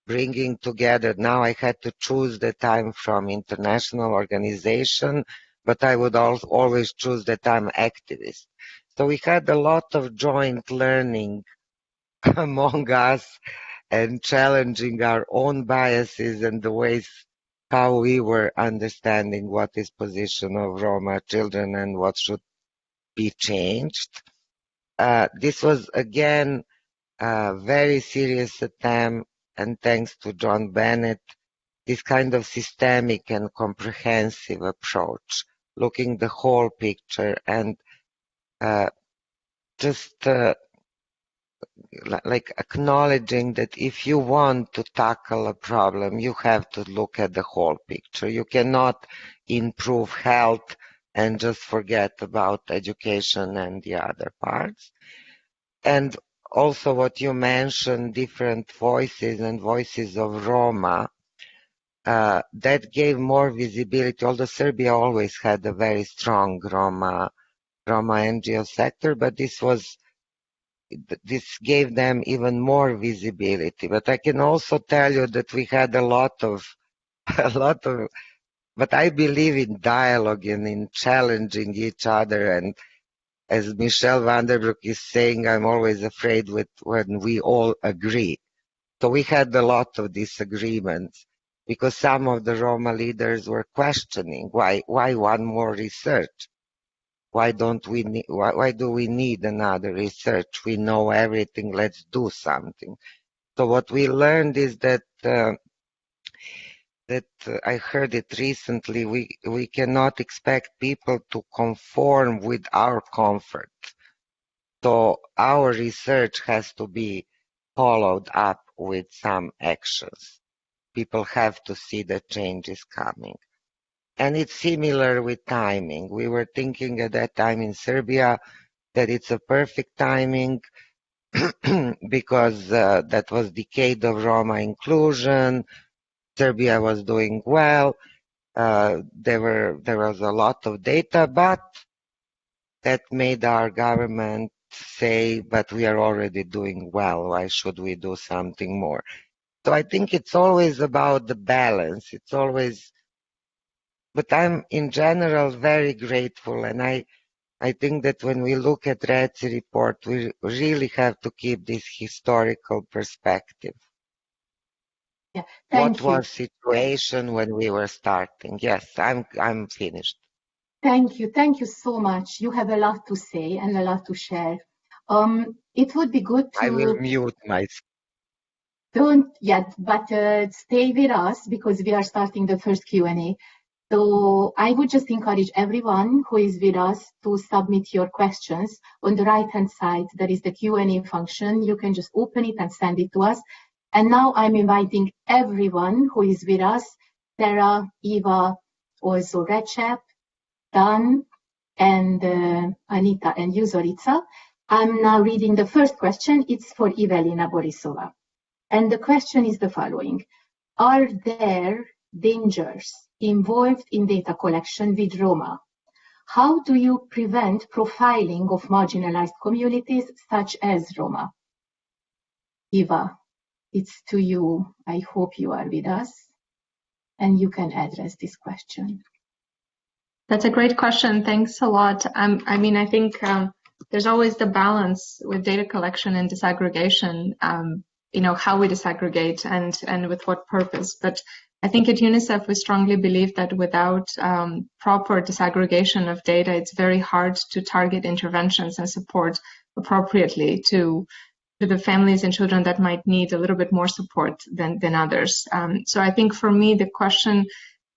bringing together, now I had to choose the time from international organization, but I would always choose that I'm activist. So we had a lot of joint learning among us and challenging our own biases and the ways how we were understanding what is position of Roma children and what should be changed. This was again a very serious attempt, and thanks to John Bennett, this kind of systemic and comprehensive approach, looking the whole picture and just like acknowledging that if you want to tackle a problem, you have to look at the whole picture. You cannot improve health and just forget about education and the other parts. And also what you mentioned, different voices and voices of Roma, that gave more visibility, although Serbia always had a very strong Roma NGO sector, but this gave them even more visibility. But I can also tell you that we had a lot of, but I believe in dialogue and in challenging each other. And as Michelle Vanderbroek is saying, I'm always afraid when we all agree. So we had a lot of disagreements because some of the Roma leaders were questioning why one more research? Why do we need another research? We know everything. Let's do something. So what we learned is that I heard it recently. We cannot expect people to conform with our comfort. So our research has to be followed up with some actions. People have to see the change is coming. And it's similar with timing. We were thinking at that time in Serbia that it's a perfect timing because that was decade of Roma inclusion. Serbia was doing well. There was a lot of data, but that made our government say, but we are already doing well. Why should we do something more? So I think it's always about the balance. It's always, but I'm in general very grateful, and I think that when we look at RECI report, we really have to keep this historical perspective. Yeah, thank you. What was situation when we were starting? Yes, I'm finished. Thank you so much. You have a lot to say and a lot to share. It would be good to... I will mute myself. Don't yet, but stay with us because we are starting the first Q&A. So I would just encourage everyone who is with us to submit your questions. On the right-hand side, there is the Q&A function. You can just open it and send it to us. And now I'm inviting everyone who is with us, Sarah, Eva, also Recep, Dan, and Anita, and you, Zorica. I'm now reading the first question. It's for Evelina Borisova. And the question is the following. Are there dangers involved in data collection with Roma? How do you prevent profiling of marginalized communities such as Roma? Eva, it's to you. I hope you are with us and you can address this question. That's a great question. Thanks a lot. I think there's always the balance with data collection and disaggregation, how we disaggregate and with what purpose. But I think at UNICEF, we strongly believe that without proper disaggregation of data, it's very hard to target interventions and support appropriately to the families and children that might need a little bit more support than others. So I think for me, the question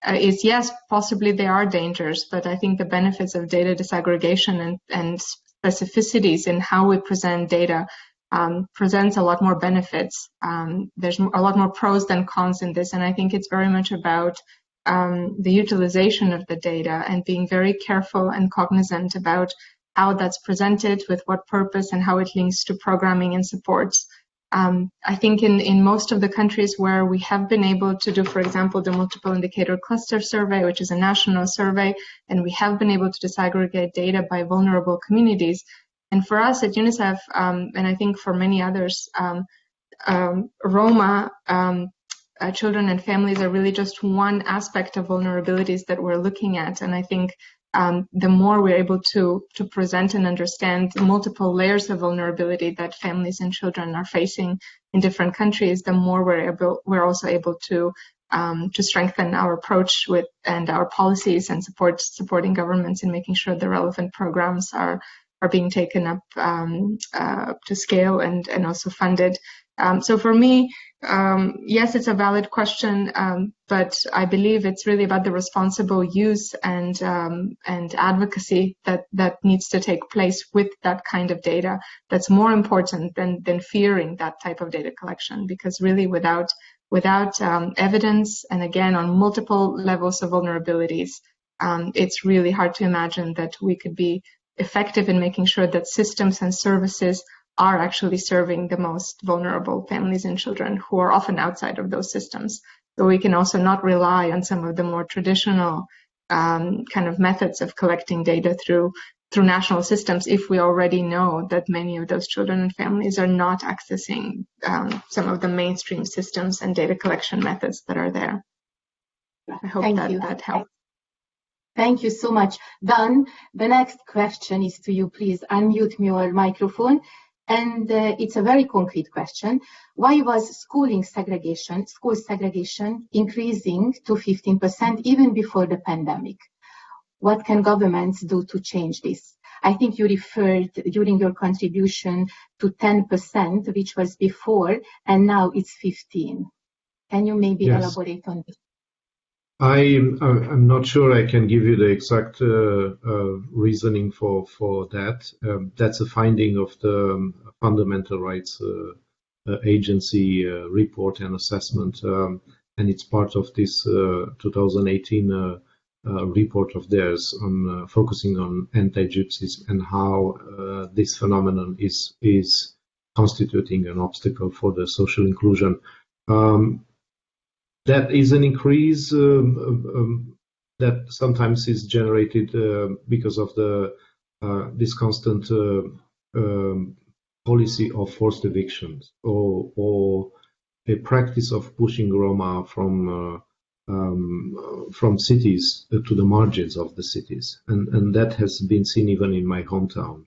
is, yes, possibly there are dangers, but I think the benefits of data disaggregation and specificities in how we present data presents a lot more benefits. There's a lot more pros than cons in this, and I think it's very much about the utilization of the data and being very careful and cognizant about how that's presented, with what purpose, and how it links to programming and supports. I think in most of the countries where we have been able to do, for example, the multiple indicator cluster survey, which is a national survey, and we have been able to disaggregate data by vulnerable communities. And for us at UNICEF, and I think for many others, Roma children and families are really just one aspect of vulnerabilities that we're looking at. And I think the more we're able to present and understand multiple layers of vulnerability that families and children are facing in different countries, the more we're also able to strengthen our approach with and our policies and supporting governments in making sure the relevant programs are being taken up to scale and also funded. So for me, yes, it's a valid question, but I believe it's really about the responsible use and advocacy that needs to take place with that kind of data. That's more important than fearing that type of data collection, because really without evidence, and again on multiple levels of vulnerabilities, it's really hard to imagine that we could be effective in making sure that systems and services are actually serving the most vulnerable families and children who are often outside of those systems. So we can also not rely on some of the more traditional kind of methods of collecting data through national systems if we already know that many of those children and families are not accessing some of the mainstream systems and data collection methods that are there. I hope that helps. Thank you so much. Don, the next question is to you. Please unmute your microphone. And it's a very concrete question. Why was school segregation increasing to 15% even before the pandemic? What can governments do to change this? I think you referred during your contribution to 10%, which was before, and now it's 15%. Can you maybe elaborate on this? I'm not sure I can give you the exact reasoning for that. That's a finding of the Fundamental Rights Agency report and assessment, and it's part of this 2018 report of theirs on focusing on anti-Gypsyism and how this phenomenon is constituting an obstacle for the social inclusion. That is an increase that sometimes is generated because of this constant policy of forced evictions or a practice of pushing Roma from cities to the margins of the cities, and that has been seen even in my hometown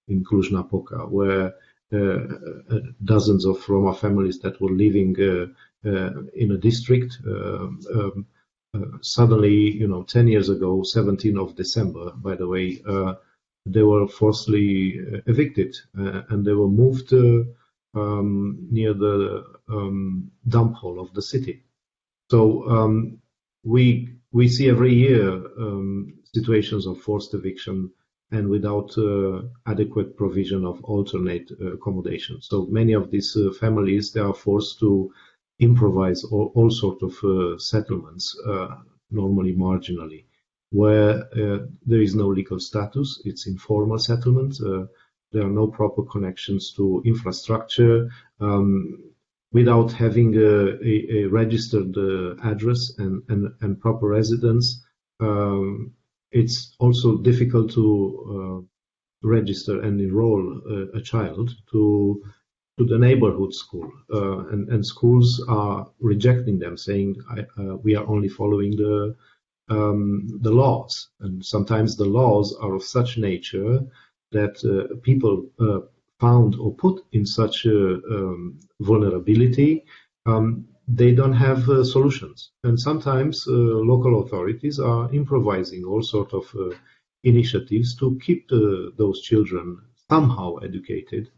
in Cluj-Napoca, where dozens of Roma families that were living in a district suddenly, 10 years ago, 17th of December, by the way, they were forcibly evicted and they were moved near the dump hall of the city. So we see every year situations of forced eviction and without adequate provision of alternate accommodation. So many of these families, they are forced to improvise all sorts of settlements, normally marginally, where there is no legal status. It's informal settlements. There are no proper connections to infrastructure. Without having a registered address and proper residence, it's also difficult to register and enroll a child to the neighborhood school, and schools are rejecting them, saying we are only following the laws, and sometimes the laws are of such nature that people found or put in such vulnerability, they don't have solutions, and sometimes local authorities are improvising all sorts of initiatives to keep those children somehow educated.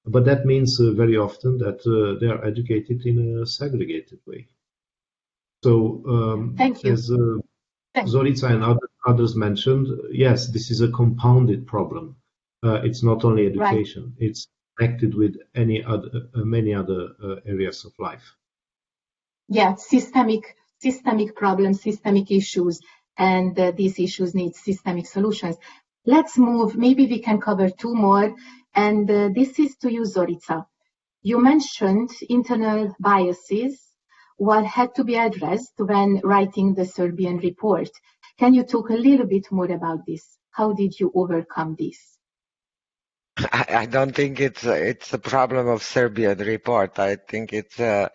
But that means very often that they are educated in a segregated way. So, Thank you. As Zorica and others mentioned, yes, this is a compounded problem. It's not only education; right. It's connected with many other areas of life. Yeah, systemic problems, systemic issues, and these issues need systemic solutions. Let's move. Maybe we can cover two more. And this is to you, Zorica. You mentioned internal biases, what had to be addressed when writing the Serbian report. Can you talk a little bit more about this? How did you overcome this? I don't think it's a problem of Serbian report. I think it's a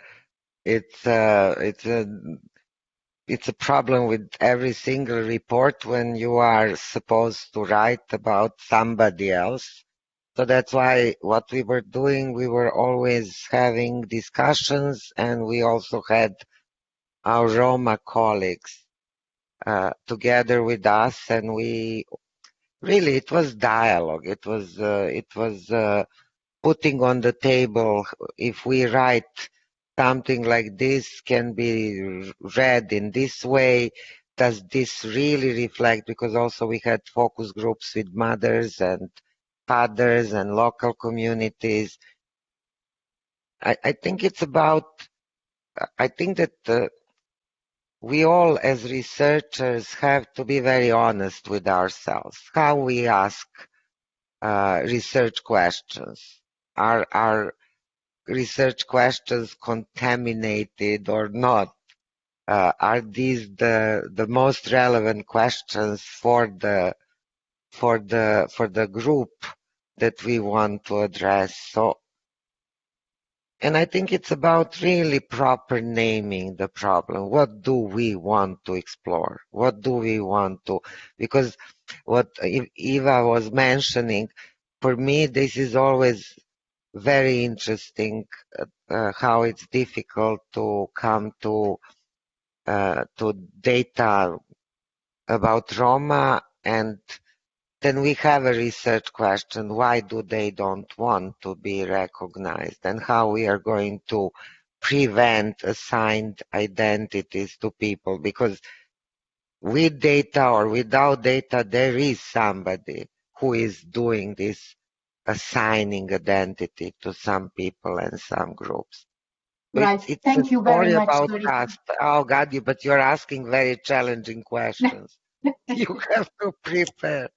problem with every single report when you are supposed to write about somebody else. So that's why what we were doing, we were always having discussions, and we also had our Roma colleagues together with us, and it was dialogue. It was putting on the table, if we write something like this can be read in this way, does this really reflect, because also we had focus groups with mothers and fathers and local communities. I think it's about, I think that we all as researchers have to be very honest with ourselves, how we ask research questions. Are research questions contaminated or not? Are these the most relevant questions for the group that we want to address? So, and I think it's about really proper naming the problem. What do we want to explore? What do we want to, because what Eva was mentioning, for me, this is always very interesting, how it's difficult to come to data about Roma, and then we have a research question, why do they don't want to be recognized, and how we are going to prevent assigned identities to people, because with data or without data, there is somebody who is doing this assigning identity to some people and some groups. Right. It's Thank you very much. about trust. Oh God, but you're asking very challenging questions. You have to prepare.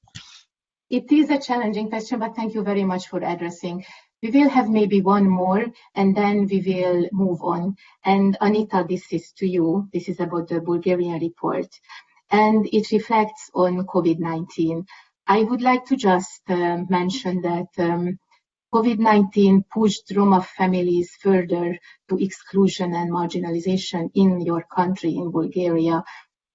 It is a challenging question, but thank you very much for addressing. We will have maybe one more, and then we will move on. And Anita, this is to you. This is about the Bulgarian report, and it reflects on COVID-19. I would like to just mention that COVID-19 pushed Roma families further to exclusion and marginalization in your country, in Bulgaria.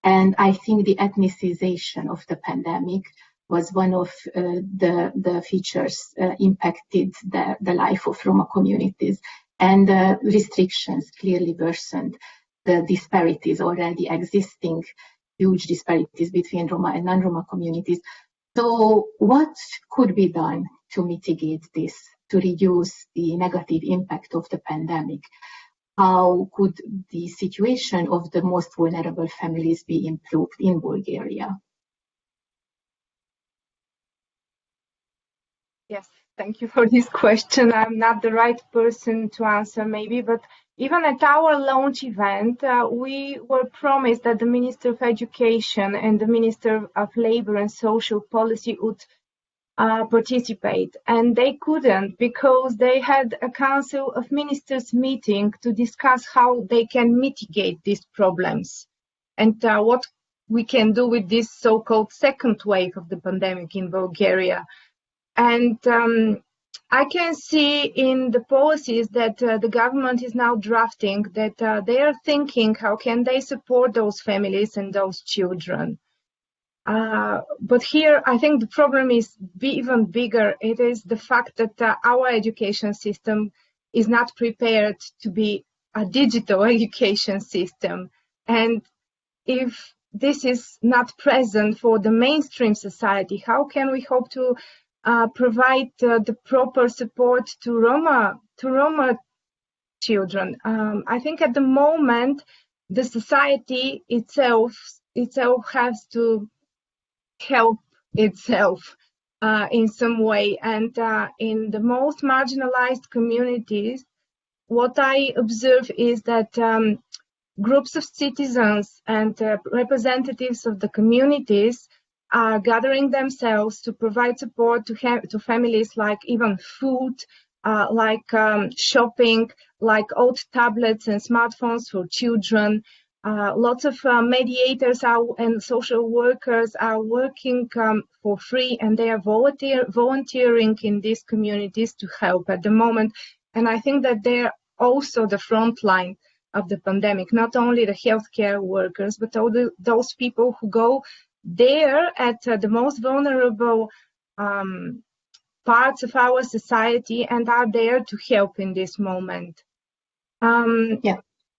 And I think the ethnicization of the pandemic was one of the features impacted the life of Roma communities. And restrictions clearly worsened the disparities, already existing huge disparities between Roma and non-Roma communities. So what could be done to mitigate this, to reduce the negative impact of the pandemic? How could the situation of the most vulnerable families be improved in Bulgaria? Yes, thank you for this question. I'm not the right person to answer maybe, but even at our launch event, we were promised that the Minister of Education and the Minister of Labour and Social Policy would participate, and they couldn't because they had a Council of Ministers meeting to discuss how they can mitigate these problems and what we can do with this so-called second wave of the pandemic in Bulgaria. And I can see in the policies that the government is now drafting that they are thinking how can they support those families and those children. But here, I think the problem is even bigger. It is the fact that our education system is not prepared to be a digital education system. And if this is not present for the mainstream society, how can we hope to provide the proper support to Roma children? I think at the moment, the society itself has to help itself in some way, and in the most marginalized communities, what I observe is that groups of citizens and representatives of the communities are gathering themselves to provide support to families, like even food, like shopping, like old tablets and smartphones for children. Lots of mediators and social workers are working for free, and they are volunteering in these communities to help at the moment. And I think that they're also the front line of the pandemic, not only the healthcare workers, but all those people who go there at the most vulnerable parts of our society and are there to help in this moment. Yeah.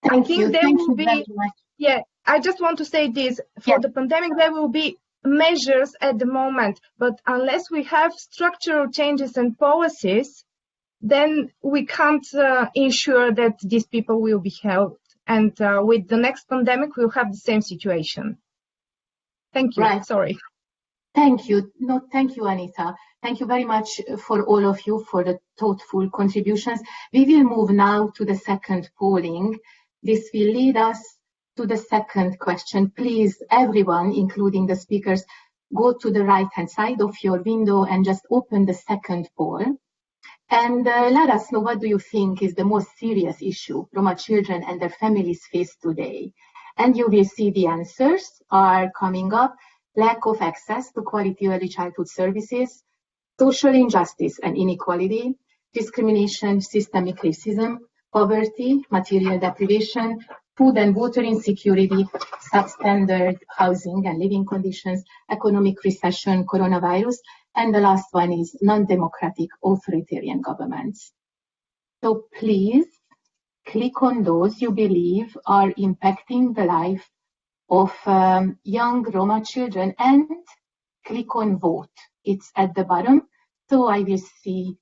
Thank you. Thank you very much. Yeah, I just want to say this. For the pandemic, there will be measures at the moment, but unless we have structural changes and policies, then we can't ensure that these people will be helped. And with the next pandemic, we'll have the same situation. Thank you. Right. Sorry. Thank you. No, thank you, Anita. Thank you very much for all of you for the thoughtful contributions. We will move now to the second polling. This will lead us to the second question. Please, everyone, including the speakers, go to the right-hand side of your window and just open the second poll. And let us know, what do you think is the most serious issue Roma children and their families face today? And you will see the answers are coming up. Lack of access to quality early childhood services, social injustice and inequality, discrimination, systemic racism, poverty, material deprivation, food and water insecurity, substandard housing and living conditions, economic recession, coronavirus, and the last one is non-democratic authoritarian governments. So please click on those you believe are impacting the life of young Roma children and click on vote. It's at the bottom, so I will see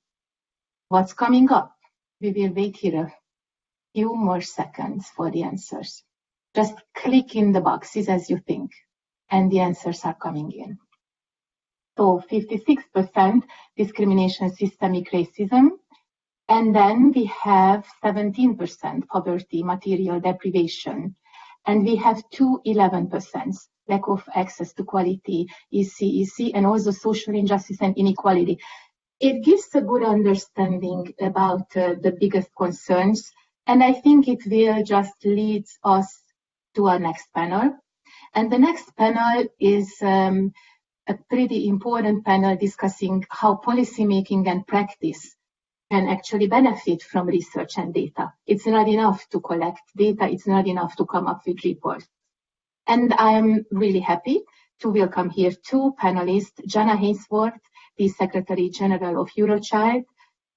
what's coming up. We will wait here a few more seconds for the answers. Just click in the boxes as you think, and the answers are coming in. So 56% discrimination, systemic racism, and then we have 17% poverty, material deprivation, and we have 11% lack of access to quality EC, and also social injustice and inequality. It gives a good understanding about the biggest concerns, and I think it will just lead us to our next panel. And the next panel is a pretty important panel discussing how policymaking and practice can actually benefit from research and data. It's not enough to collect data, it's not enough to come up with reports. And I'm really happy to welcome here two panelists, Jana Hainsworth, the Secretary General of Eurochild.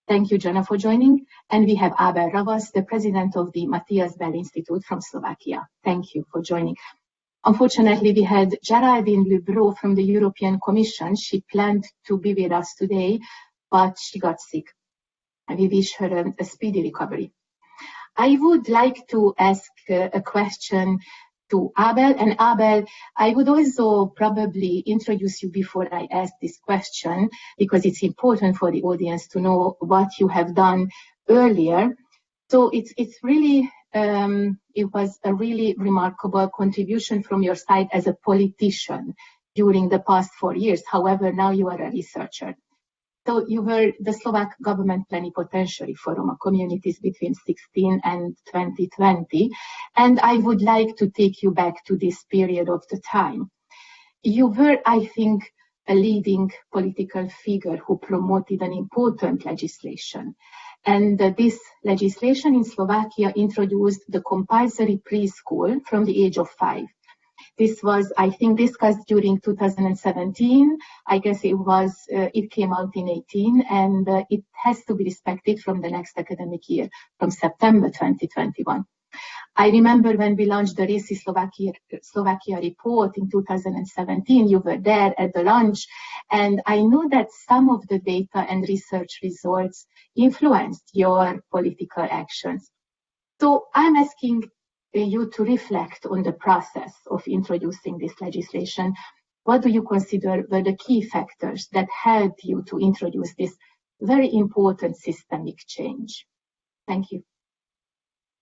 Thank you, Jana, for joining. And we have Abel Ravas, the President of the Matthias Bell Institute from Slovakia. Thank you for joining. Unfortunately, we had Geraldine Lebreau from the European Commission. She planned to be with us today, but she got sick. We wish her a speedy recovery. I would like to ask a question to Abel. And Abel, I would also probably introduce you before I ask this question, because it's important for the audience to know what you have done earlier. So it's really, it was a really remarkable contribution from your side as a politician during the past 4 years. However, now you are a researcher. So you were the Slovak government plenipotentiary for Roma communities between 2016 and 2020. And I would like to take you back to this period of the time. You were, I think, a leading political figure who promoted an important legislation. And this legislation in Slovakia introduced the compulsory preschool from the age of 5. This was, I think, discussed during 2017. I guess it came out in 18, and it has to be respected from the next academic year, from September 2021. I remember when we launched the RECI Slovakia report in 2017, you were there at the launch, and I know that some of the data and research results influenced your political actions. So I'm asking you to reflect on the process of introducing this legislation. What do you consider were the key factors that helped you to introduce this very important systemic change? Thank you.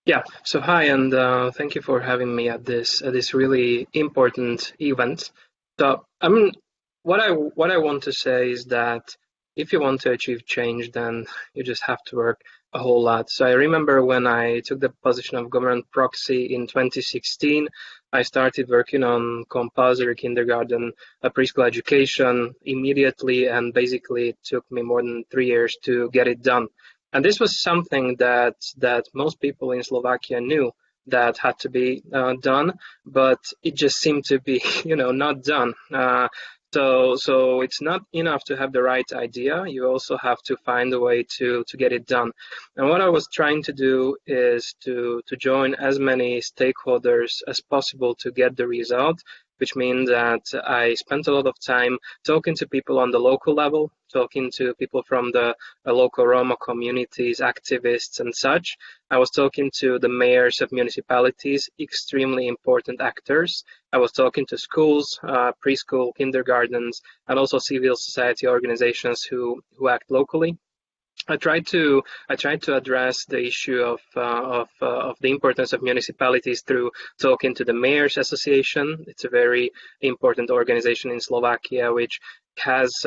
Yeah, so hi, and thank you for having me at this really important event. So, I mean, what I want to say is that if you want to achieve change, then you just have to work a whole lot. So I remember when I took the position of government proxy in 2016, I started working on compulsory kindergarten, preschool education immediately, and basically it took me more than 3 years to get it done. And this was something that most people in Slovakia knew that had to be done, but it just seemed to be, not done. So it's not enough to have the right idea. You also have to find a way to get it done. And what I was trying to do is to join as many stakeholders as possible to get the result. which means that I spent a lot of time talking to people on the local level, talking to people from the local Roma communities, activists and such. I was talking to the mayors of municipalities, extremely important actors. I was talking to schools, preschool, kindergartens, and also civil society organizations who act locally. I tried to address the issue of the importance of municipalities through talking to the Mayors Association. It's a very important organization in Slovakia, which has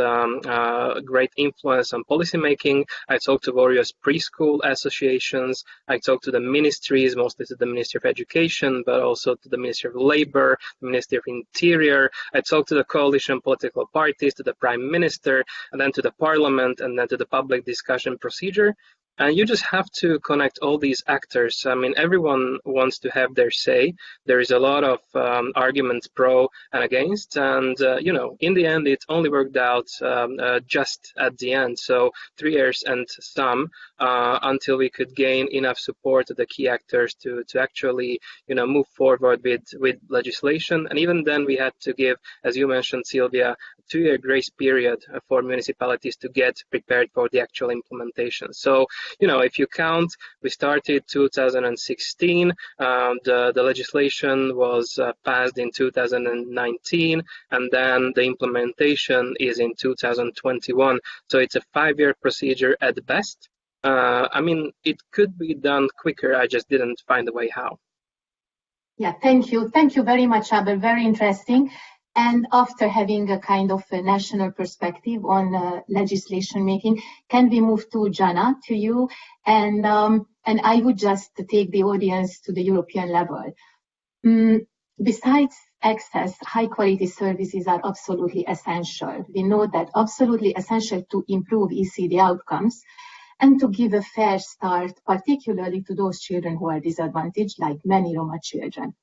great influence on policymaking. I talked to various preschool associations. I talked to the ministries, mostly to the Ministry of Education, but also to the Ministry of Labor, the Ministry of Interior. I talked to the coalition political parties, to the Prime Minister, and then to the Parliament, and then to the public discussion procedure. And you just have to connect all these actors. I mean, everyone wants to have their say. There is a lot of arguments pro and against. And, you know, in the end, it only worked out just at the end. So 3 years and some until we could gain enough support to the key actors to actually, you know, move forward with legislation. And even then we had to give, as you mentioned, Sylvia, a 2-year grace period for municipalities to get prepared for the actual implementation. So, you know, if you count, we started 2016, the legislation was passed in 2019, and then the implementation is in 2021. So it's a 5-year procedure at best. I mean, it could be done quicker. I just didn't find a way how. Yeah, thank you. Thank you very much, Abel. Very interesting. And after having a kind of a national perspective on legislation making, can we move to Jana, to you? And I would just take the audience to the European level. Besides access, high quality services are absolutely essential. We know that absolutely essential to improve ECD outcomes and to give a fair start, particularly to those children who are disadvantaged, like many Roma children.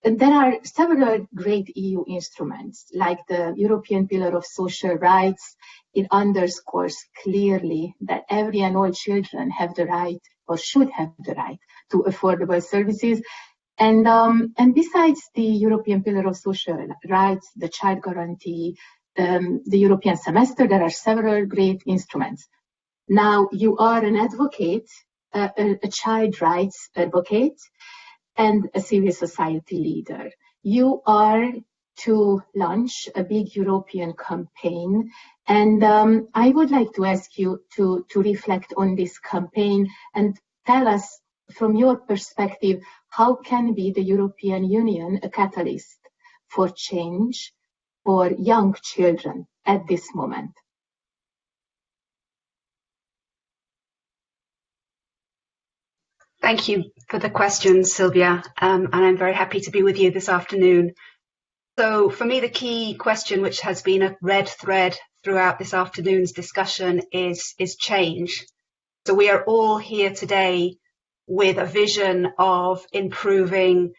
There are several great EU instruments, like the European Pillar of Social Rights. It underscores clearly that every and all children have the right, or should have the right, to affordable services. And besides the European Pillar of Social Rights, the Child Guarantee, the European Semester, there are several great instruments. Now, you are an advocate, a child rights advocate, and a civil society leader. You are to launch a big European campaign, and I would like to ask you to reflect on this campaign and tell us from your perspective, how can be the European Union a catalyst for change for young children at this moment? Thank you for the question, Sylvia, and I'm very happy to be with you this afternoon. So for me, the key question, which has been a red thread throughout this afternoon's discussion, is change. So we are all here today with a vision of improving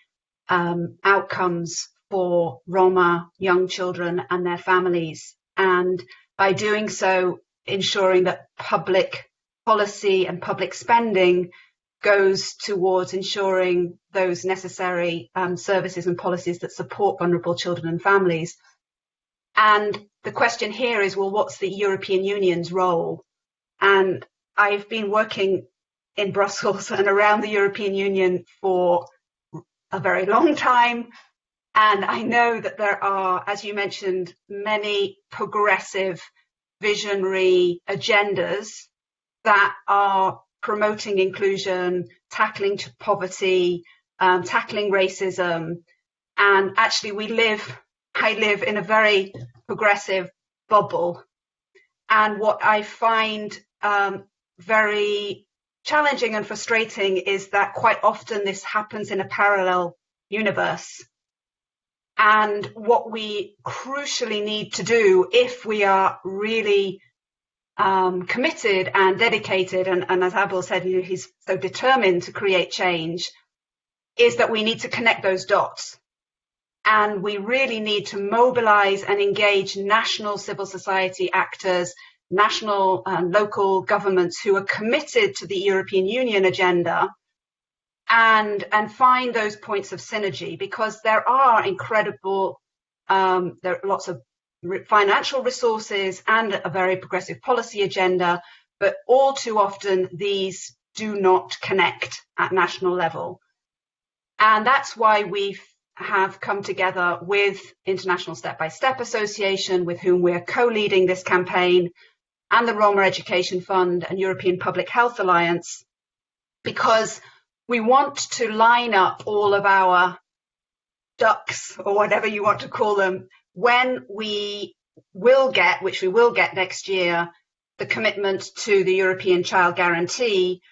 outcomes for Roma young children and their families, and by doing so, ensuring that public policy and public spending goes towards ensuring those necessary services and policies that support vulnerable children and families. And the question here is, well, what's the European Union's role? And I've been working in Brussels and around the European Union for a very long time. And I know that there are, as you mentioned, many progressive, visionary agendas that are promoting inclusion, tackling poverty, tackling racism. And actually I live in a very progressive bubble. And what I find very challenging and frustrating is that quite often this happens in a parallel universe. And what we crucially need to do, if we are really committed and dedicated, and as Abel said, you know, he's so determined to create change, is that we need to connect those dots. And we really need to mobilize and engage national civil society actors, national and local governments who are committed to the European Union agenda, and find those points of synergy, because there are incredible there are lots of financial resources and a very progressive policy agenda, but all too often these do not connect at national level. And that's why we have come together with International Step by Step Association, with whom we're co-leading this campaign, and the Roma Education Fund and European Public Health Alliance, because we want to line up all of our ducks, or whatever you want to call them, when we will get, which we will get next year, the commitment to the European Child Guarantee,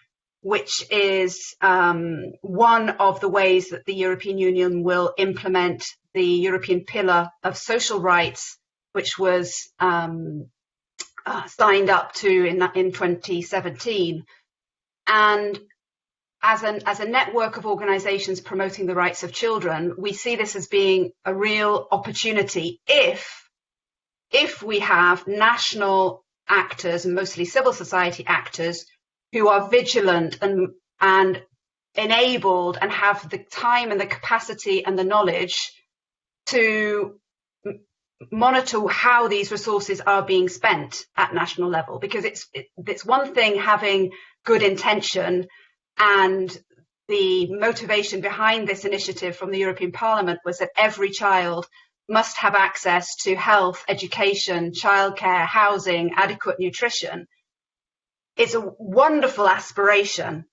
which is one of the ways that the European Union will implement the European Pillar of Social Rights, which was signed up to in 2017. And as a network of organizations promoting the rights of children, we see this as being a real opportunity if we have national actors, and mostly civil society actors, who are vigilant and enabled and have the time and the capacity and the knowledge to monitor how these resources are being spent at national level. Because it's one thing having good intention, and the motivation behind this initiative from the European Parliament was that every child must have access to health, education, childcare, housing, adequate nutrition. It's a wonderful aspiration,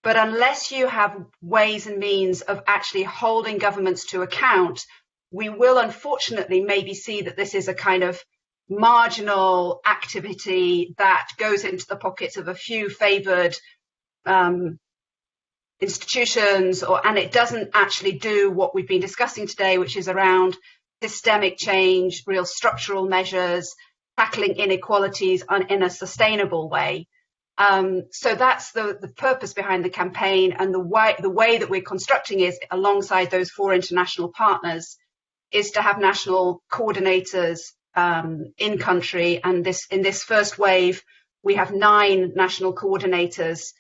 but unless you have ways and means of actually holding governments to account, we will unfortunately maybe see that this is a kind of marginal activity that goes into the pockets of a few favoured institutions, and it doesn't actually do what we've been discussing today, which is around systemic change, real structural measures, tackling inequalities in a sustainable way. So that's the purpose behind the campaign, and the way that we're constructing is, alongside those 4 international partners, is to have national coordinators in country. And in this first wave, we have 9 national coordinators,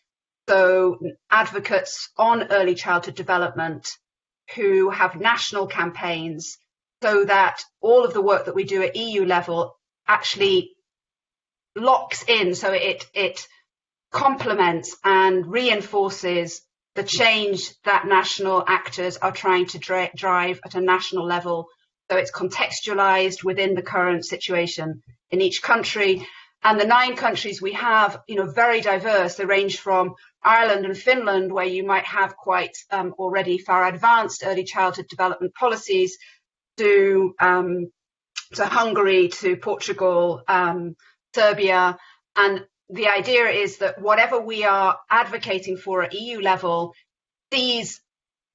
so advocates on early childhood development who have national campaigns, so that all of the work that we do at EU level actually locks in, so it complements and reinforces the change that national actors are trying to drive at a national level. So it's contextualized within the current situation in each country. And the 9 countries we have, very diverse. They range from Ireland and Finland, where you might have quite already far advanced early childhood development policies, to Hungary, to Portugal, Serbia. And the idea is that whatever we are advocating for at EU level sees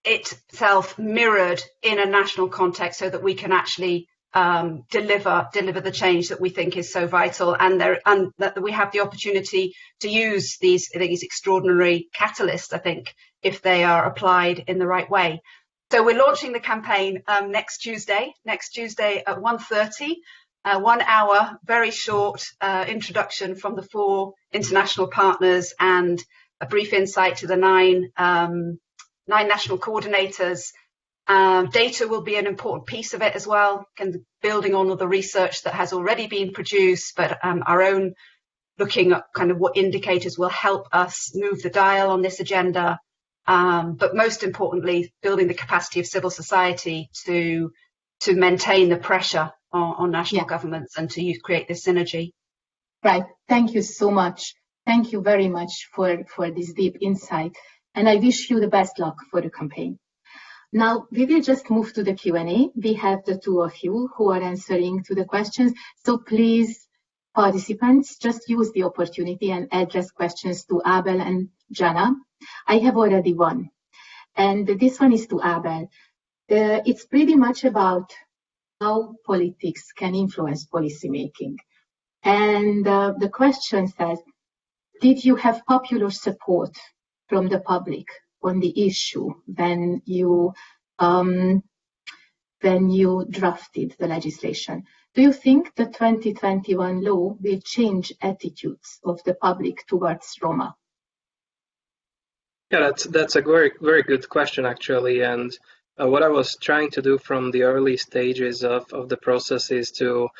itself mirrored in a national context, so that we can actually deliver the change that we think is so vital, and that we have the opportunity to use these extraordinary catalysts, I think, if they are applied in the right way. So we're launching the campaign next Tuesday at 1:30, 1 hour, very short introduction from the 4 international partners, and a brief insight to the 9 national coordinators. Data will be an important piece of it as well, and building on all the research that has already been produced, but our own looking at kind of what indicators will help us move the dial on this agenda. But most importantly, building the capacity of civil society to maintain the pressure on national governments and to create this synergy. Right. Thank you so much. Thank you very much for this deep insight. And I wish you the best luck for the campaign. Now, we will just move to the Q&A. We have the 2 of you who are answering to the questions. So please, participants, just use the opportunity and address questions to Abel and Jana. I have already one. And this one is to Abel. It's pretty much about how politics can influence policymaking. And the question says, did you have popular support from the public on the issue when you drafted the legislation? Do you think the 2021 law will change attitudes of the public towards Roma? Yeah, that's a very, very good question, actually. And what I was trying to do from the early stages of the process is to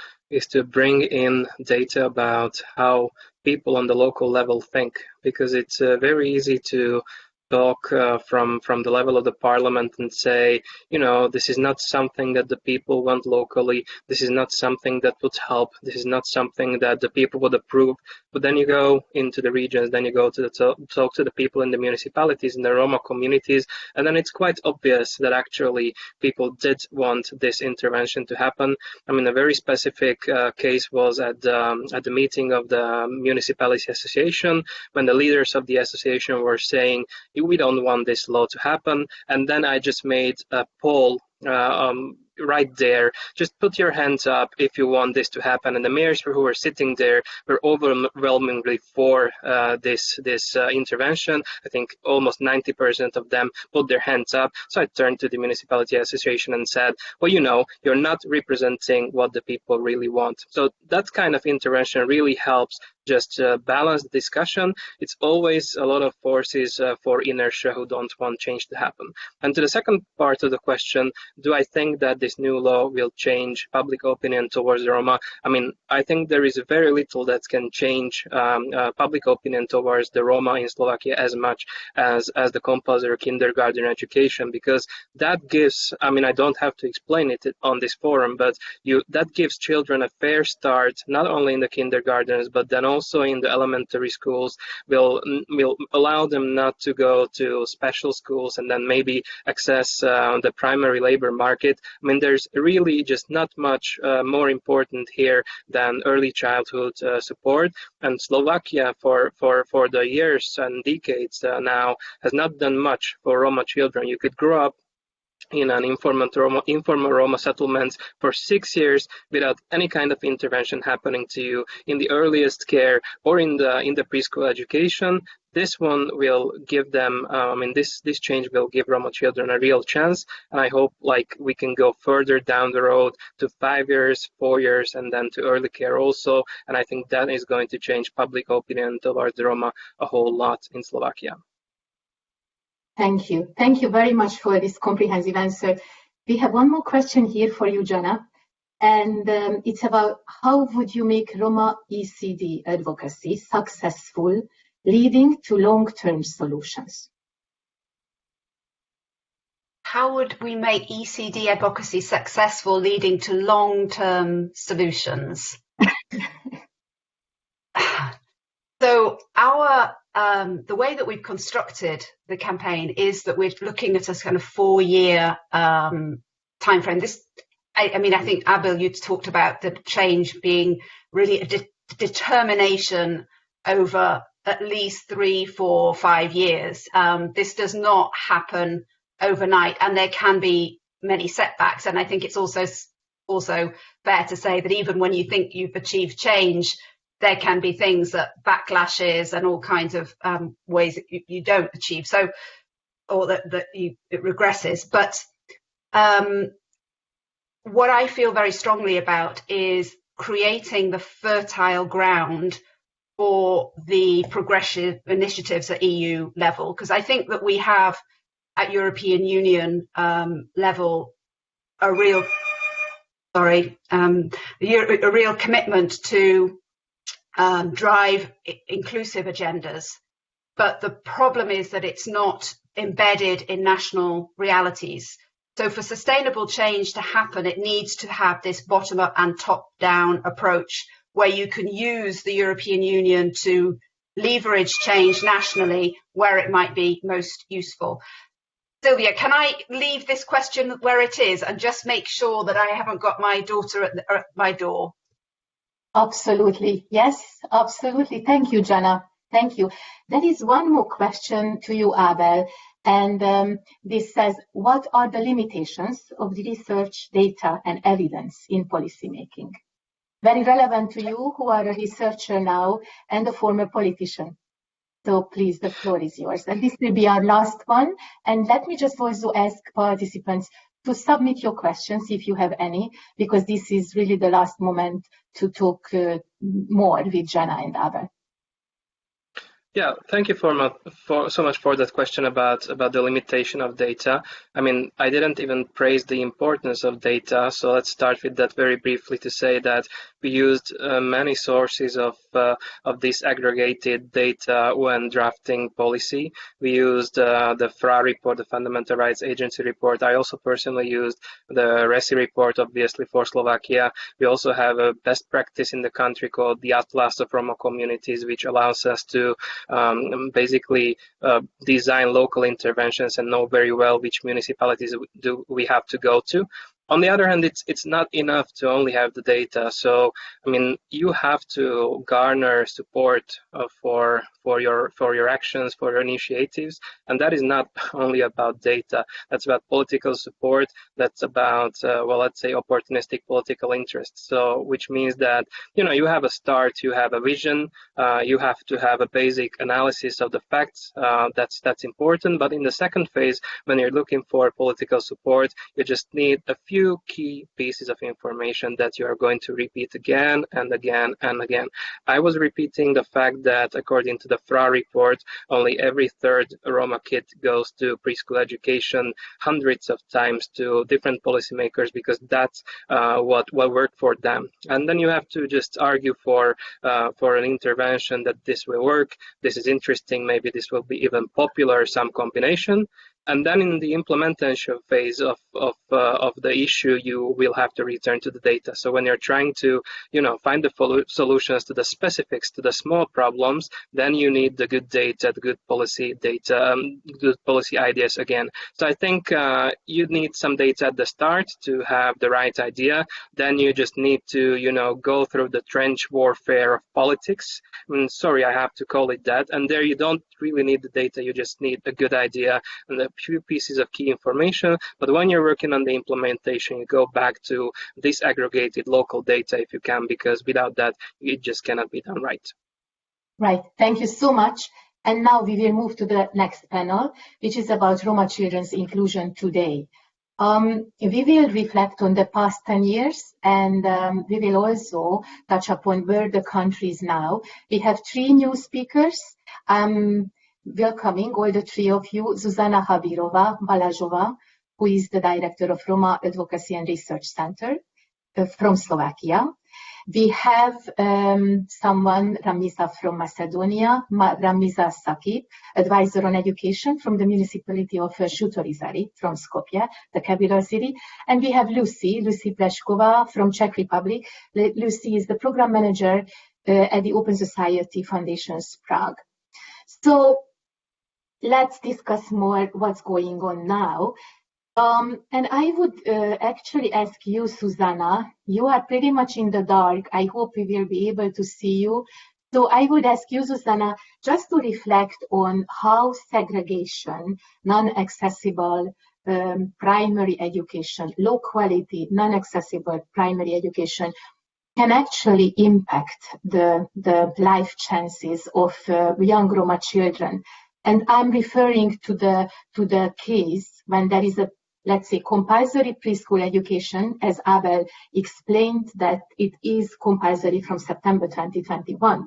bring in data about how people on the local level think, because it's very easy to talk from the level of the parliament and say, this is not something that the people want locally, this is not something that would help, this is not something that the people would approve. But then you go into the regions, then you go to talk to the people in the municipalities, in the Roma communities, and then it's quite obvious that actually people did want this intervention to happen. I mean, a very specific case was at the meeting of the municipality association, when the leaders of the association were saying, we don't want this law to happen. And then I just made a poll right there. Just put your hands up if you want this to happen. And the mayors who were sitting there were overwhelmingly for this intervention. I think almost 90% of them put their hands up. So I turned to the municipality association and said, well, you're not representing what the people really want. So that kind of intervention really helps just balance the discussion. It's always a lot of forces for inertia who don't want change to happen. And to the second part of the question, do I think that this new law will change public opinion towards the Roma? I mean, I think there is very little that can change public opinion towards the Roma in Slovakia as much as the compulsory kindergarten education, because that gives, I mean, I don't have to explain it on this forum, but that gives children a fair start, not only in the kindergartens, but then also in the elementary schools, will allow them not to go to special schools and then maybe access the primary labor market. I mean, there's really just not much more important here than early childhood support. And Slovakia for the years and decades now has not done much for Roma children. You could grow up in an informal Roma settlements for 6 years without any kind of intervention happening to you in the earliest care or in the preschool education. This one will give them, this change will give Roma children a real chance. And I hope we can go further down the road to 5 years, 4 years, and then to early care also. And I think that is going to change public opinion towards the Roma a whole lot in Slovakia. Thank you. Thank you very much for this comprehensive answer. We have one more question here for you, Jana. And it's about how would you make Roma ECD advocacy successful, leading to long-term solutions? How would we make ECD advocacy successful, leading to long-term solutions? So the way that we've constructed the campaign is that we're looking at a kind of 4-year timeframe. I think, Abel, you talked about the change being really a determination over at least 3, 4, 5 years. This does not happen overnight, and there can be many setbacks. And I think it's also fair to say that even when you think you've achieved change, there can be things that backlashes and all kinds of ways that you don't achieve, or that it regresses. But what I feel very strongly about is creating the fertile ground for the progressive initiatives at EU level, because I think that we have at European Union level a real commitment to drive inclusive agendas. But the problem is that it's not embedded in national realities. So for sustainable change to happen, it needs to have this bottom-up and top-down approach where you can use the European Union to leverage change nationally where it might be most useful. Sylvia, can I leave this question where it is and just make sure that I haven't got my daughter at my door? Absolutely. Yes, absolutely. Thank you, Jana. Thank you. There is one more question to you, Abel. And this says, what are the limitations of the research data and evidence in policymaking? Very relevant to you, who are a researcher now and a former politician. So please, the floor is yours. And this will be our last one. And let me just also ask participants to submit your questions if you have any, because this is really the last moment to talk more with Jana and Abel. Yeah, thank you so much for that question about the limitation of data. I mean, I didn't even praise the importance of data, so let's start with that very briefly to say that we used many sources of this aggregated data when drafting policy. We used the FRA report, the Fundamental Rights Agency report. I also personally used the RECI report, obviously, for Slovakia. We also have a best practice in the country called the Atlas of Roma Communities, which allows us to basically design local interventions and know very well which municipalities do we have to go to. On the other hand, it's not enough to only have the data. So, I mean, you have to garner support for your actions, for your initiatives, and that is not only about data. That's about political support. That's about well, let's say opportunistic political interest. So, which means that you have a start, you have a vision, you have to have a basic analysis of the facts. That's important. But in the second phase, when you're looking for political support, you just need a few key pieces of information that you are going to repeat again and again and again. I was repeating the fact that according to the FRA report, only every third Roma kid goes to preschool education hundreds of times to different policymakers because that's what worked for them. And then you have to just argue for an intervention that this will work, this is interesting, maybe this will be even popular, some combination. And then in the implementation phase of the issue, you will have to return to the data. So when you're trying to, find the solutions to the specifics, to the small problems, then you need the good data, the good policy data, good policy ideas again. So I think you need some data at the start to have the right idea. Then you just need to, go through the trench warfare of politics. I mean, sorry, I have to call it that. And there you don't really need the data. You just need a good idea and a few pieces of key information. But when you're working on the implementation, you go back to disaggregated local data if you can, because without that, it just cannot be done right. Right. Thank you so much. And now we will move to the next panel, which is about Roma children's inclusion today. We will reflect on the past 10 years, and we will also touch upon where the country is now. We have 3 new speakers. Welcoming all the 3 of you, Zuzana Habirova Balazsova, who is the director of Roma Advocacy and Research Center from Slovakia. We have someone, Ramiza from Macedonia, Ramiza Sakip, advisor on education from the municipality of Shutorizari from Skopje, the capital city. And we have Lucy Pleshkova from Czech Republic. Lucy is the program manager at the Open Society Foundation's Prague. So let's discuss more what's going on now. And I would actually ask you, Susanna, you are pretty much in the dark. I hope we will be able to see you. So I would ask you, Susanna, just to reflect on how segregation, non-accessible primary education, low quality, non-accessible primary education can actually impact the life chances of young Roma children. And I'm referring to the case when there is a, let's say, compulsory preschool education, as Abel explained that it is compulsory from September 2021.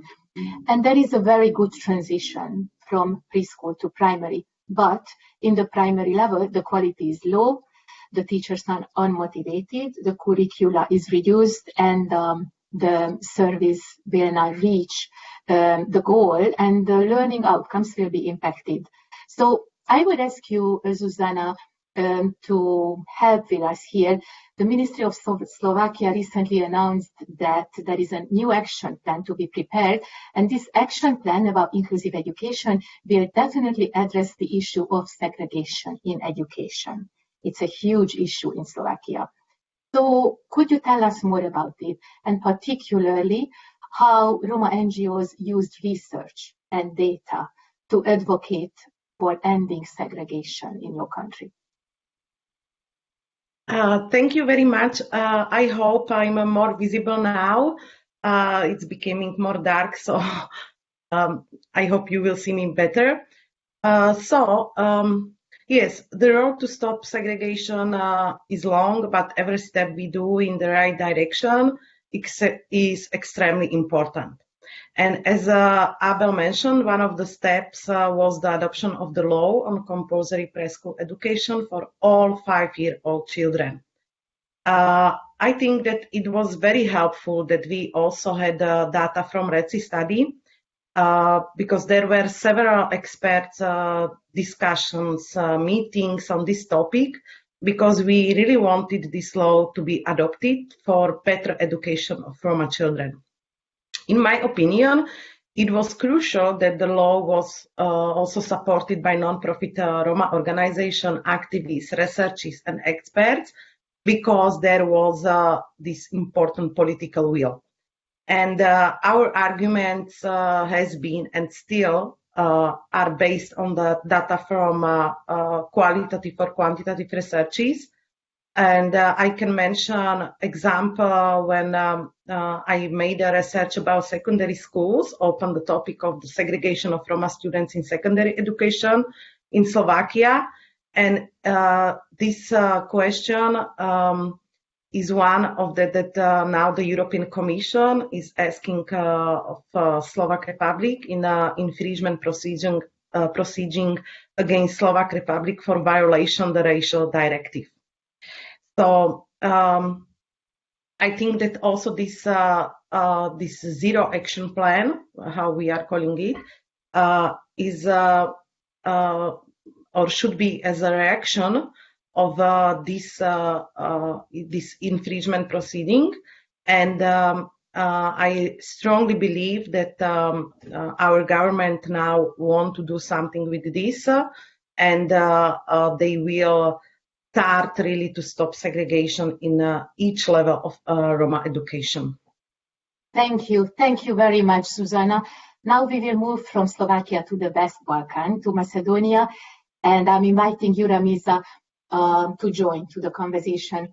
And there is a very good transition from preschool to primary. But in the primary level, the quality is low, the teachers are unmotivated, the curricula is reduced, and the service will not reach the goal, and the learning outcomes will be impacted. So I would ask you, Zuzana, to help with us here. The Ministry of Slovakia recently announced that there is a new action plan to be prepared, and this action plan about inclusive education will definitely address the issue of segregation in education. It's a huge issue in Slovakia. So could you tell us more about it, and particularly how Roma NGOs used research and data to advocate for ending segregation in your country? Thank you very much. I hope I'm more visible now. It's becoming more dark, so I hope you will see me better. Yes, the road to stop segregation is long, but every step we do in the right direction is extremely important. And as Abel mentioned, one of the steps was the adoption of the law on compulsory preschool education for all 5-year-old children. I think that it was very helpful that we also had data from RECI study, because there were several experts discussions, meetings on this topic, because we really wanted this law to be adopted for better education of Roma children. In my opinion, it was crucial that the law was also supported by non-profit Roma organization, activists, researchers, and experts, because there was this important political will. And our arguments has been and still are based on the data from qualitative or quantitative researches. And I can mention example when I made a research about secondary schools, open the topic of the segregation of Roma students in secondary education in Slovakia. And this question is one of that now the European Commission is asking of Czech Republic in infringement proceeding against Czech Republic for violation of the racial directive. So I think that also this zero action plan, how we are calling it, is or should be as a reaction of this infringement proceeding. And I strongly believe that our government now want to do something with this, and they will start really to stop segregation in each level of Roma education. Thank you very much, Susanna. Now we will move from Slovakia to the West Balkan, to Macedonia, and I'm inviting you, Ramiza, to join to the conversation.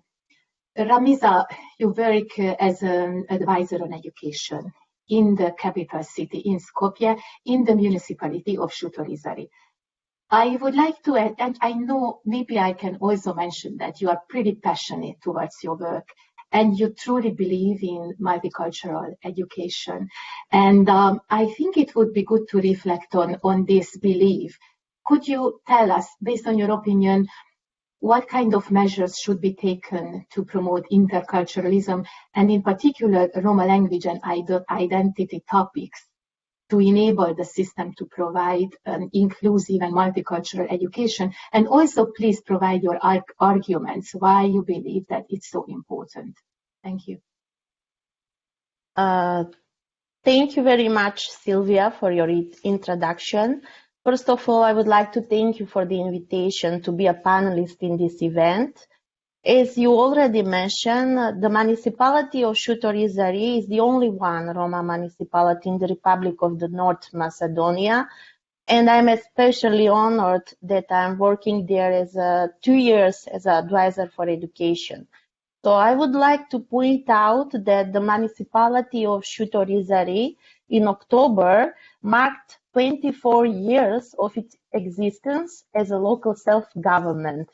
Ramiza, you work as an advisor on education in the capital city, in Skopje, in the municipality of Šutorizari. I would like to add, and I know maybe I can also mention that you are pretty passionate towards your work, and you truly believe in multicultural education. And I think it would be good to reflect on this belief. Could you tell us, based on your opinion, what kind of measures should be taken to promote interculturalism, and in particular Roma language and identity topics, to enable the system to provide an inclusive and multicultural education? And also please provide your arguments why you believe that it's so important. Thank you. Thank you very much, Sylvia, for your introduction. First of all, I would like to thank you for the invitation to be a panelist in this event. As you already mentioned, the municipality of Šutorizari is the only one Roma municipality in the Republic of the North Macedonia, and I'm especially honored that I'm working there as 2 years as an advisor for education. So I would like to point out that the municipality of Šutorizari in October marked 24 years of its existence as a local self-government.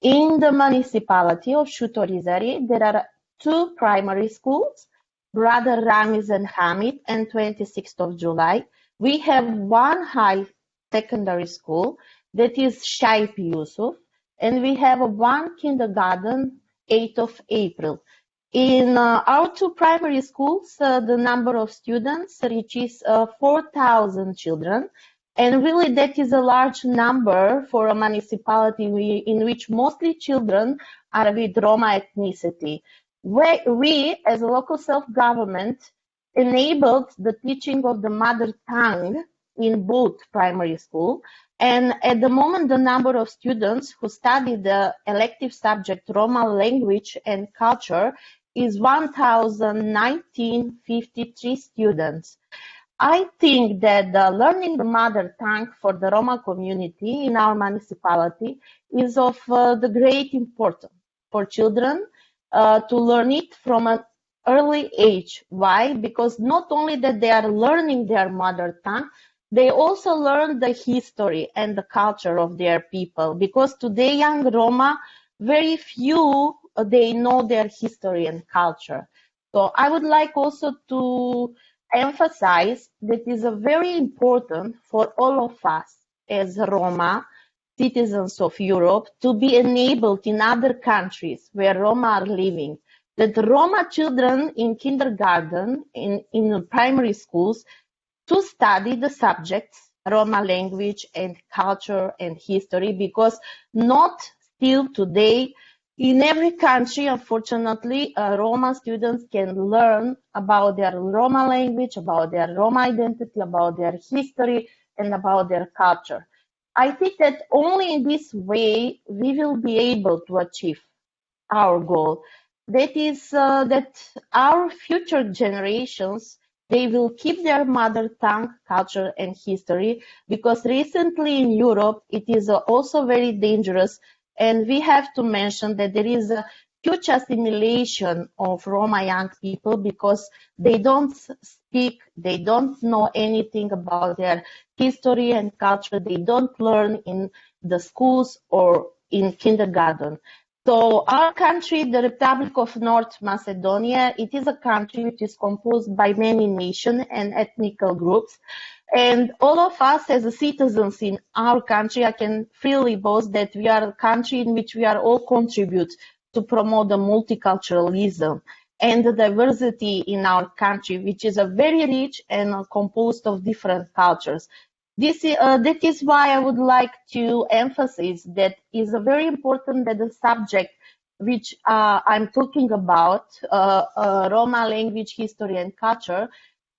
In the municipality of Šutorizari, there are 2 primary schools, Brother Ramiz and Hamid, and 26th of July. We have 1 high secondary school, that is Shaip Yusuf, and we have 1 kindergarten, 8th of April. In our 2 primary schools, the number of students reaches 4,000 children. And really, that is a large number for a municipality in which mostly children are with Roma ethnicity. We, as a local self-government, enabled the teaching of the mother tongue in both primary school. And at the moment, the number of students who study the elective subject Roma language and culture is 1,953 students. I think that learning the mother tongue for the Roma community in our municipality is of the great importance for children to learn it from an early age. Why? Because not only that they are learning their mother tongue, they also learn the history and the culture of their people. Because today young Roma, very few, they know their history and culture. So I would like also to emphasize that it is very important for all of us as Roma, citizens of Europe, to be enabled in other countries where Roma are living, that Roma children in kindergarten, in primary schools, to study the subjects Roma language and culture and history, because not still today in every country, unfortunately, Roma students can learn about their Roma language, about their Roma identity, about their history, and about their culture. I think that only in this way we will be able to achieve our goal. That is that our future generations, they will keep their mother tongue, culture, and history, because recently in Europe it is also very dangerous. And we have to mention that there is a huge assimilation of Roma young people because they don't speak, they don't know anything about their history and culture. They don't learn in the schools or in kindergarten. So our country, the Republic of North Macedonia, it is a country which is composed by many nations and ethnic groups. And all of us as citizens in our country, I can freely boast that we are a country in which we are all contribute to promote the multiculturalism and the diversity in our country, which is a very rich and composed of different cultures. That is why I would like to emphasize that is very important that the subject which I'm talking about, Roma language, history, and culture,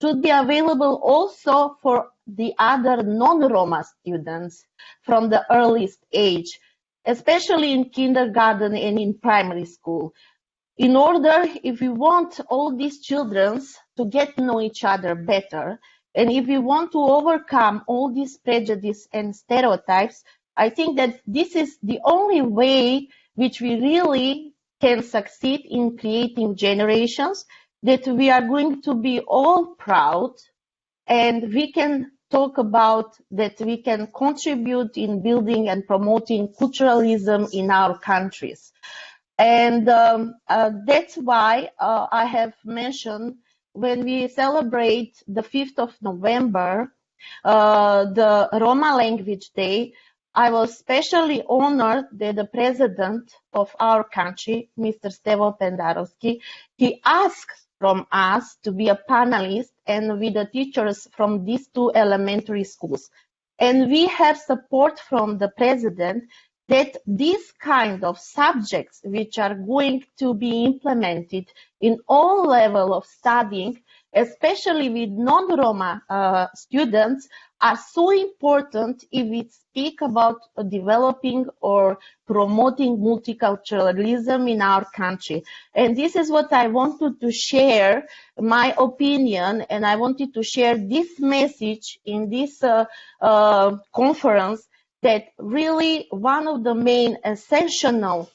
should be available also for the other non-Roma students from the earliest age, especially in kindergarten and in primary school. In order, if we want all these children to get to know each other better, and if we want to overcome all these prejudices and stereotypes, I think that this is the only way which we really can succeed in creating generations that we are going to be all proud, and we can talk about that we can contribute in building and promoting culturalism in our countries. And that's why I have mentioned when we celebrate the 5th of November, the Roma Language Day, I was especially honored that the president of our country, Mr. Stevo Pendarovski, he asked from us to be a panelist and with the teachers from these two elementary schools. And we have support from the president that these kind of subjects which are going to be implemented in all levels of studying, especially with non-Roma students, are so important if we speak about developing or promoting multiculturalism in our country. And this is what I wanted to share, my opinion, and I wanted to share this message in this conference, that really one of the main essential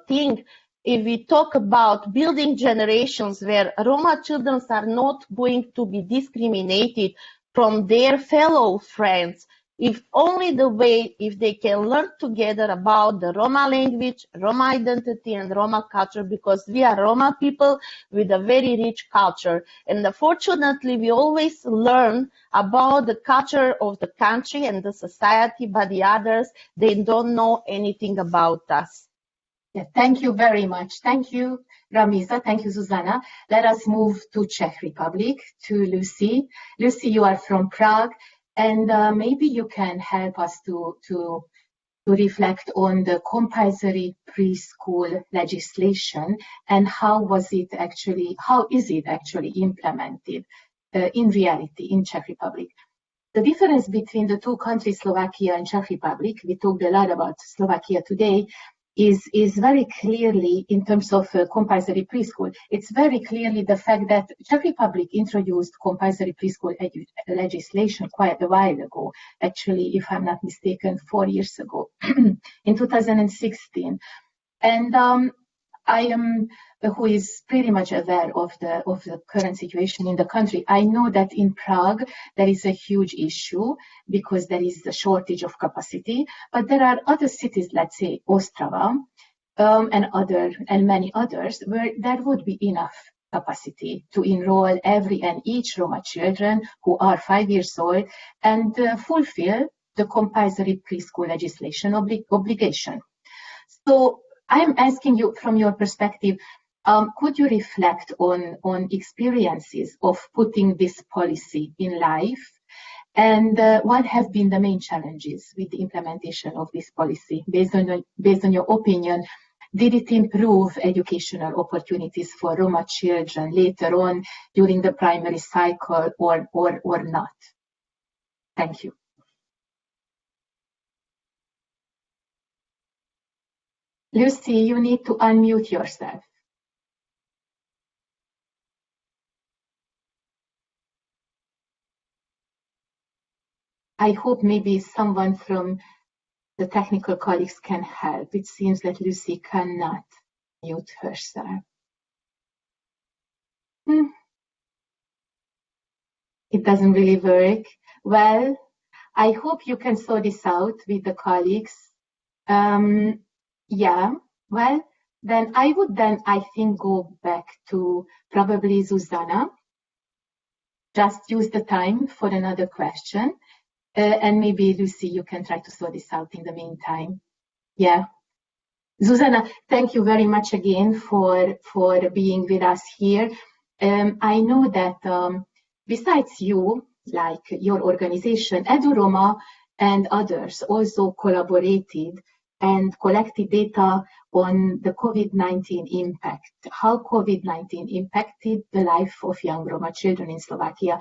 thing, if we talk about building generations where Roma children are not going to be discriminated from their fellow friends, if only the way, if they can learn together about the Roma language, Roma identity, and Roma culture, because we are Roma people with a very rich culture. And unfortunately, we always learn about the culture of the country and the society, but the others, they don't know anything about us. Yeah, thank you very much. Thank you, Ramiza. Thank you, Zuzana. Let us move to Czech Republic, to Lucy. Lucy, you are from Prague, and maybe you can help us to reflect on the compulsory preschool legislation and how is it actually implemented in reality in Czech Republic. The difference between the two countries, Slovakia and Czech Republic, we talked a lot about Slovakia today, is very clearly in terms of compulsory preschool. It's very clearly the fact that Czech Republic introduced compulsory preschool legislation quite a while ago, actually, if I'm not mistaken, 4 years ago, in 2016. And I am, who is pretty much aware of the current situation in the country. I know that in Prague there is a huge issue because there is a shortage of capacity, but there are other cities, let's say Ostrava, and many others, where there would be enough capacity to enroll every and each Roma children who are 5 years old and fulfill the compulsory preschool legislation obligation. So I'm asking you, from your perspective, could you reflect on experiences of putting this policy in life? And what have been the main challenges with the implementation of this policy? Based on your opinion, did it improve educational opportunities for Roma children later on during the primary cycle or not? Thank you. Lucy, you need to unmute yourself. I hope maybe someone from the technical colleagues can help. It seems that Lucy cannot mute herself. It doesn't really work. Well, I hope you can sort this out with the colleagues. Yeah, well, then I would I think, go back to probably Zuzana. Just use the time for another question. And maybe, Lucy, you can try to sort this out in the meantime. Yeah. Zuzana, thank you very much again for being with us here. I know that besides you, like your organization, EduRoma and others also collaborated and collected data on the COVID-19 impact, how COVID-19 impacted the life of young Roma children in Slovakia.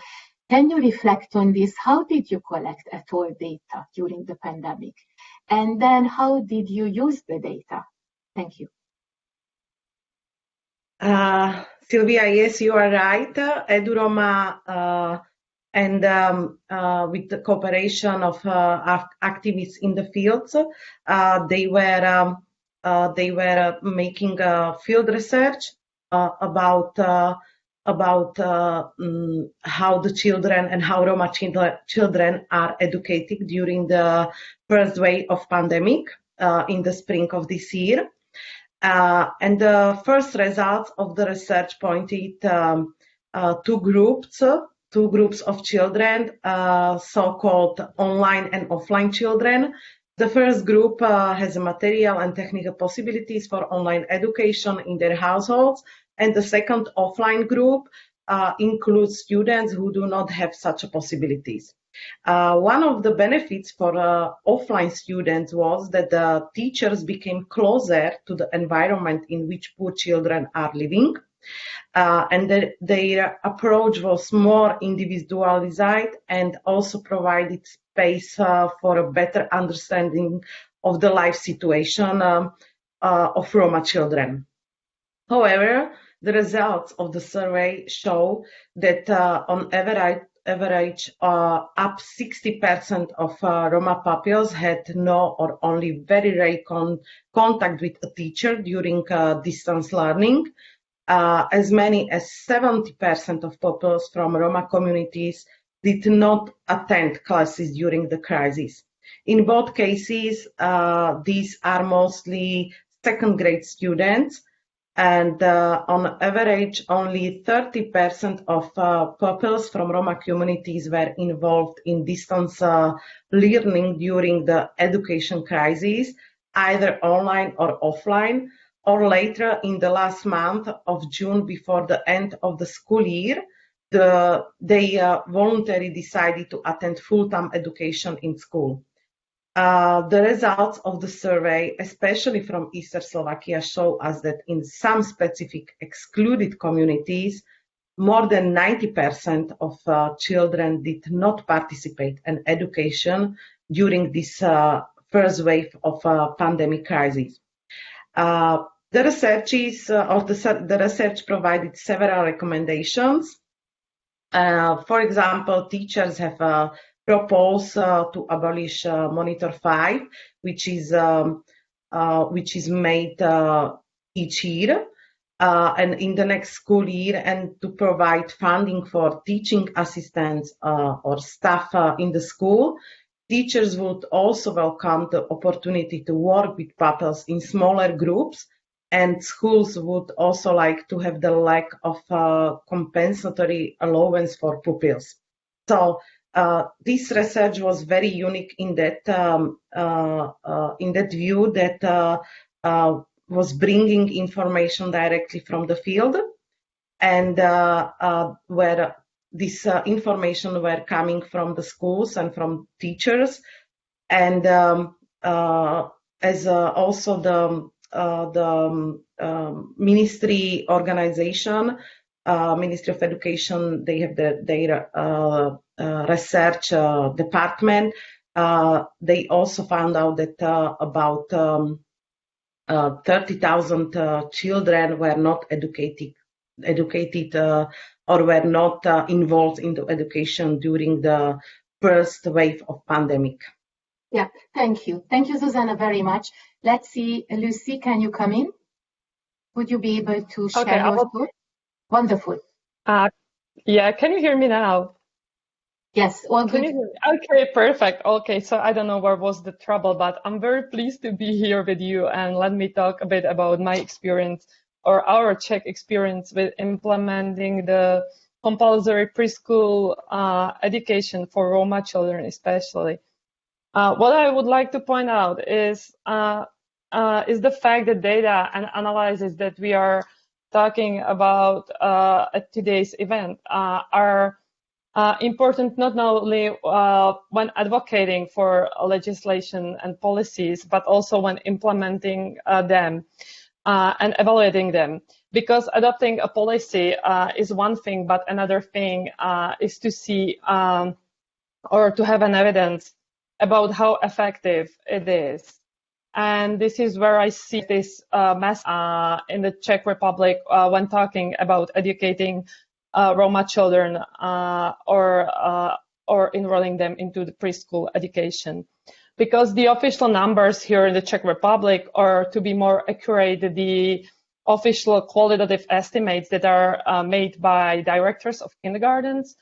Can you reflect on this? How did you collect at all data during the pandemic? And then how did you use the data? Thank you. Sylvia, yes, you are right. EduRoma and with the cooperation of activists in the fields, they were making field research about how the children and how Roma children are educated during the first wave of pandemic in the spring of this year. And the first results of the research pointed two groups of children, so-called online and offline children. The first group has material and technical possibilities for online education in their households, and the second offline group includes students who do not have such possibilities. One of the benefits for offline students was that the teachers became closer to the environment in which poor children are living, and their approach was more individualized and also provided space for a better understanding of the life situation of Roma children. However, the results of the survey show that on average, up 60% of Roma pupils had no or only very rare contact with a teacher during distance learning. As many as 70% of pupils from Roma communities did not attend classes during the crisis. In both cases, these are mostly second-grade students, and on average, only 30% of pupils from Roma communities were involved in distance learning during the education crisis, either online or offline, or later in the last month of June before the end of the school year, they voluntarily decided to attend full-time education in school. The results of the survey, especially from Eastern Slovakia, show us that in some specific excluded communities, more than 90% of children did not participate in education during this first wave of pandemic crisis. The research provided several recommendations. For example, teachers have proposed to abolish Monitor 5, which is made each year and in the next school year, and to provide funding for teaching assistants or staff in the school. Teachers would also welcome the opportunity to work with pupils in smaller groups and schools would also like to have the lack of compensatory allowance for pupils. So this research was very unique in that view that was bringing information directly from the field, and where this information were coming from the schools and from teachers, and as also the ministry organization, Ministry of Education, they have their research department. They also found out that about 30,000 children were not educated or were not involved into education during the first wave of pandemic. Yeah, thank you. Thank you, Susanna, very much. Let's see, Lucy, can you come in? Would you be able to share your thoughts? Wonderful. Yeah, can you hear me now? Yes, all good. Okay, perfect. Okay, so I don't know where was the trouble, but I'm very pleased to be here with you, and let me talk a bit about my experience, or our Czech experience, with implementing the compulsory preschool education for Roma children especially. What I would like to point out is the fact that data and analysis that we are talking about at today's event are important not only when advocating for legislation and policies, but also when implementing them and evaluating them. Because adopting a policy is one thing, but another thing is to see or to have an evidence about how effective it is. And this is where I see this mess in the Czech Republic when talking about educating Roma children or enrolling them into the preschool education. Because the official numbers here in the Czech Republic, or to be more accurate, the official qualitative estimates that are made by directors of kindergartens,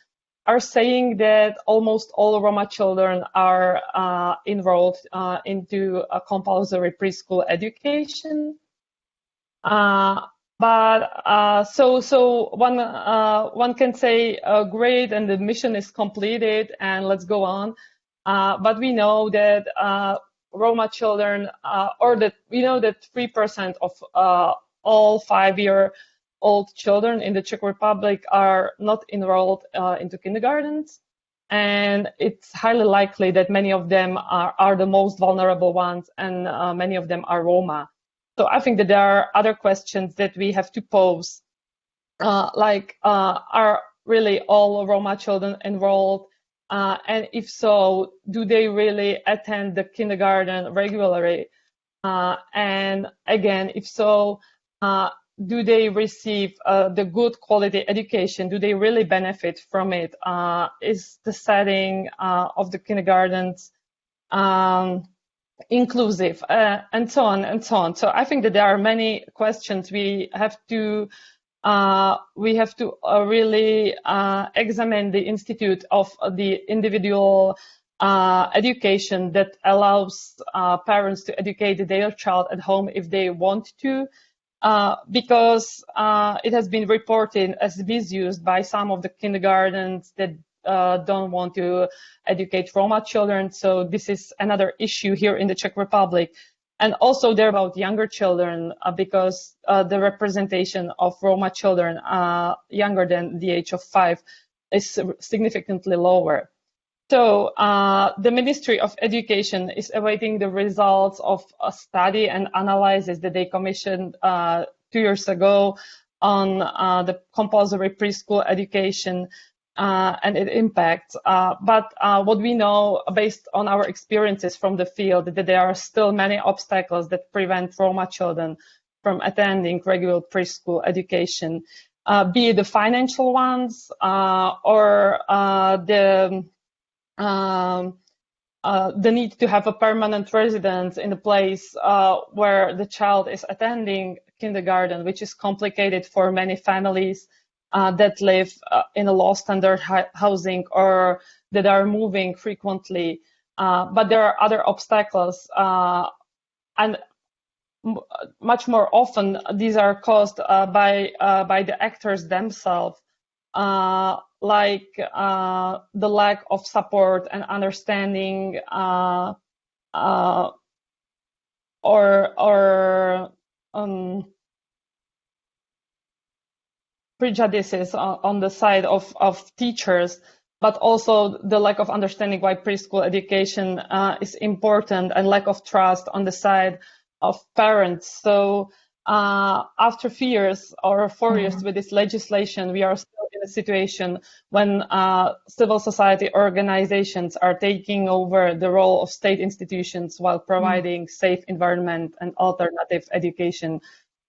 are saying that almost all Roma children are enrolled into a compulsory preschool education. But so one can say, great, and the mission is completed, and let's go on. But we know that Roma children, or that we know that 3% of all 5-year-old children in the Czech Republic are not enrolled into kindergartens, and it's highly likely that many of them are the most vulnerable ones, and many of them are Roma. So I think that there are other questions that we have to pose, like are really all Roma children enrolled? And if so, do they really attend the kindergarten regularly? And again, if so, do they receive the good quality education? Do they really benefit from it? Is the setting of the kindergartens inclusive, and so on and so on? So I think that there are many questions we have to really examine the institute of the individual education that allows parents to educate their child at home if they want to, because it has been reported as misused by some of the kindergartens that don't want to educate Roma children. So this is another issue here in the Czech Republic. And also there about younger children, because the representation of Roma children younger than the age of 5 is significantly lower. So the Ministry of Education is awaiting the results of a study and analysis that they commissioned 2 years ago on the compulsory preschool education and its impact. But what we know based on our experiences from the field, that there are still many obstacles that prevent Roma children from attending regular preschool education, be it the financial ones or the need to have a permanent residence in the place where the child is attending kindergarten, which is complicated for many families that live in a low standard housing or that are moving frequently. But there are other obstacles, and much more often these are caused by the actors themselves, like the lack of support and understanding, or prejudices on the side of teachers, but also the lack of understanding why preschool education is important, and lack of trust on the side of parents. So after 3 years or 4 years with this legislation, we are still in a situation when civil society organizations are taking over the role of state institutions while providing safe environment and alternative education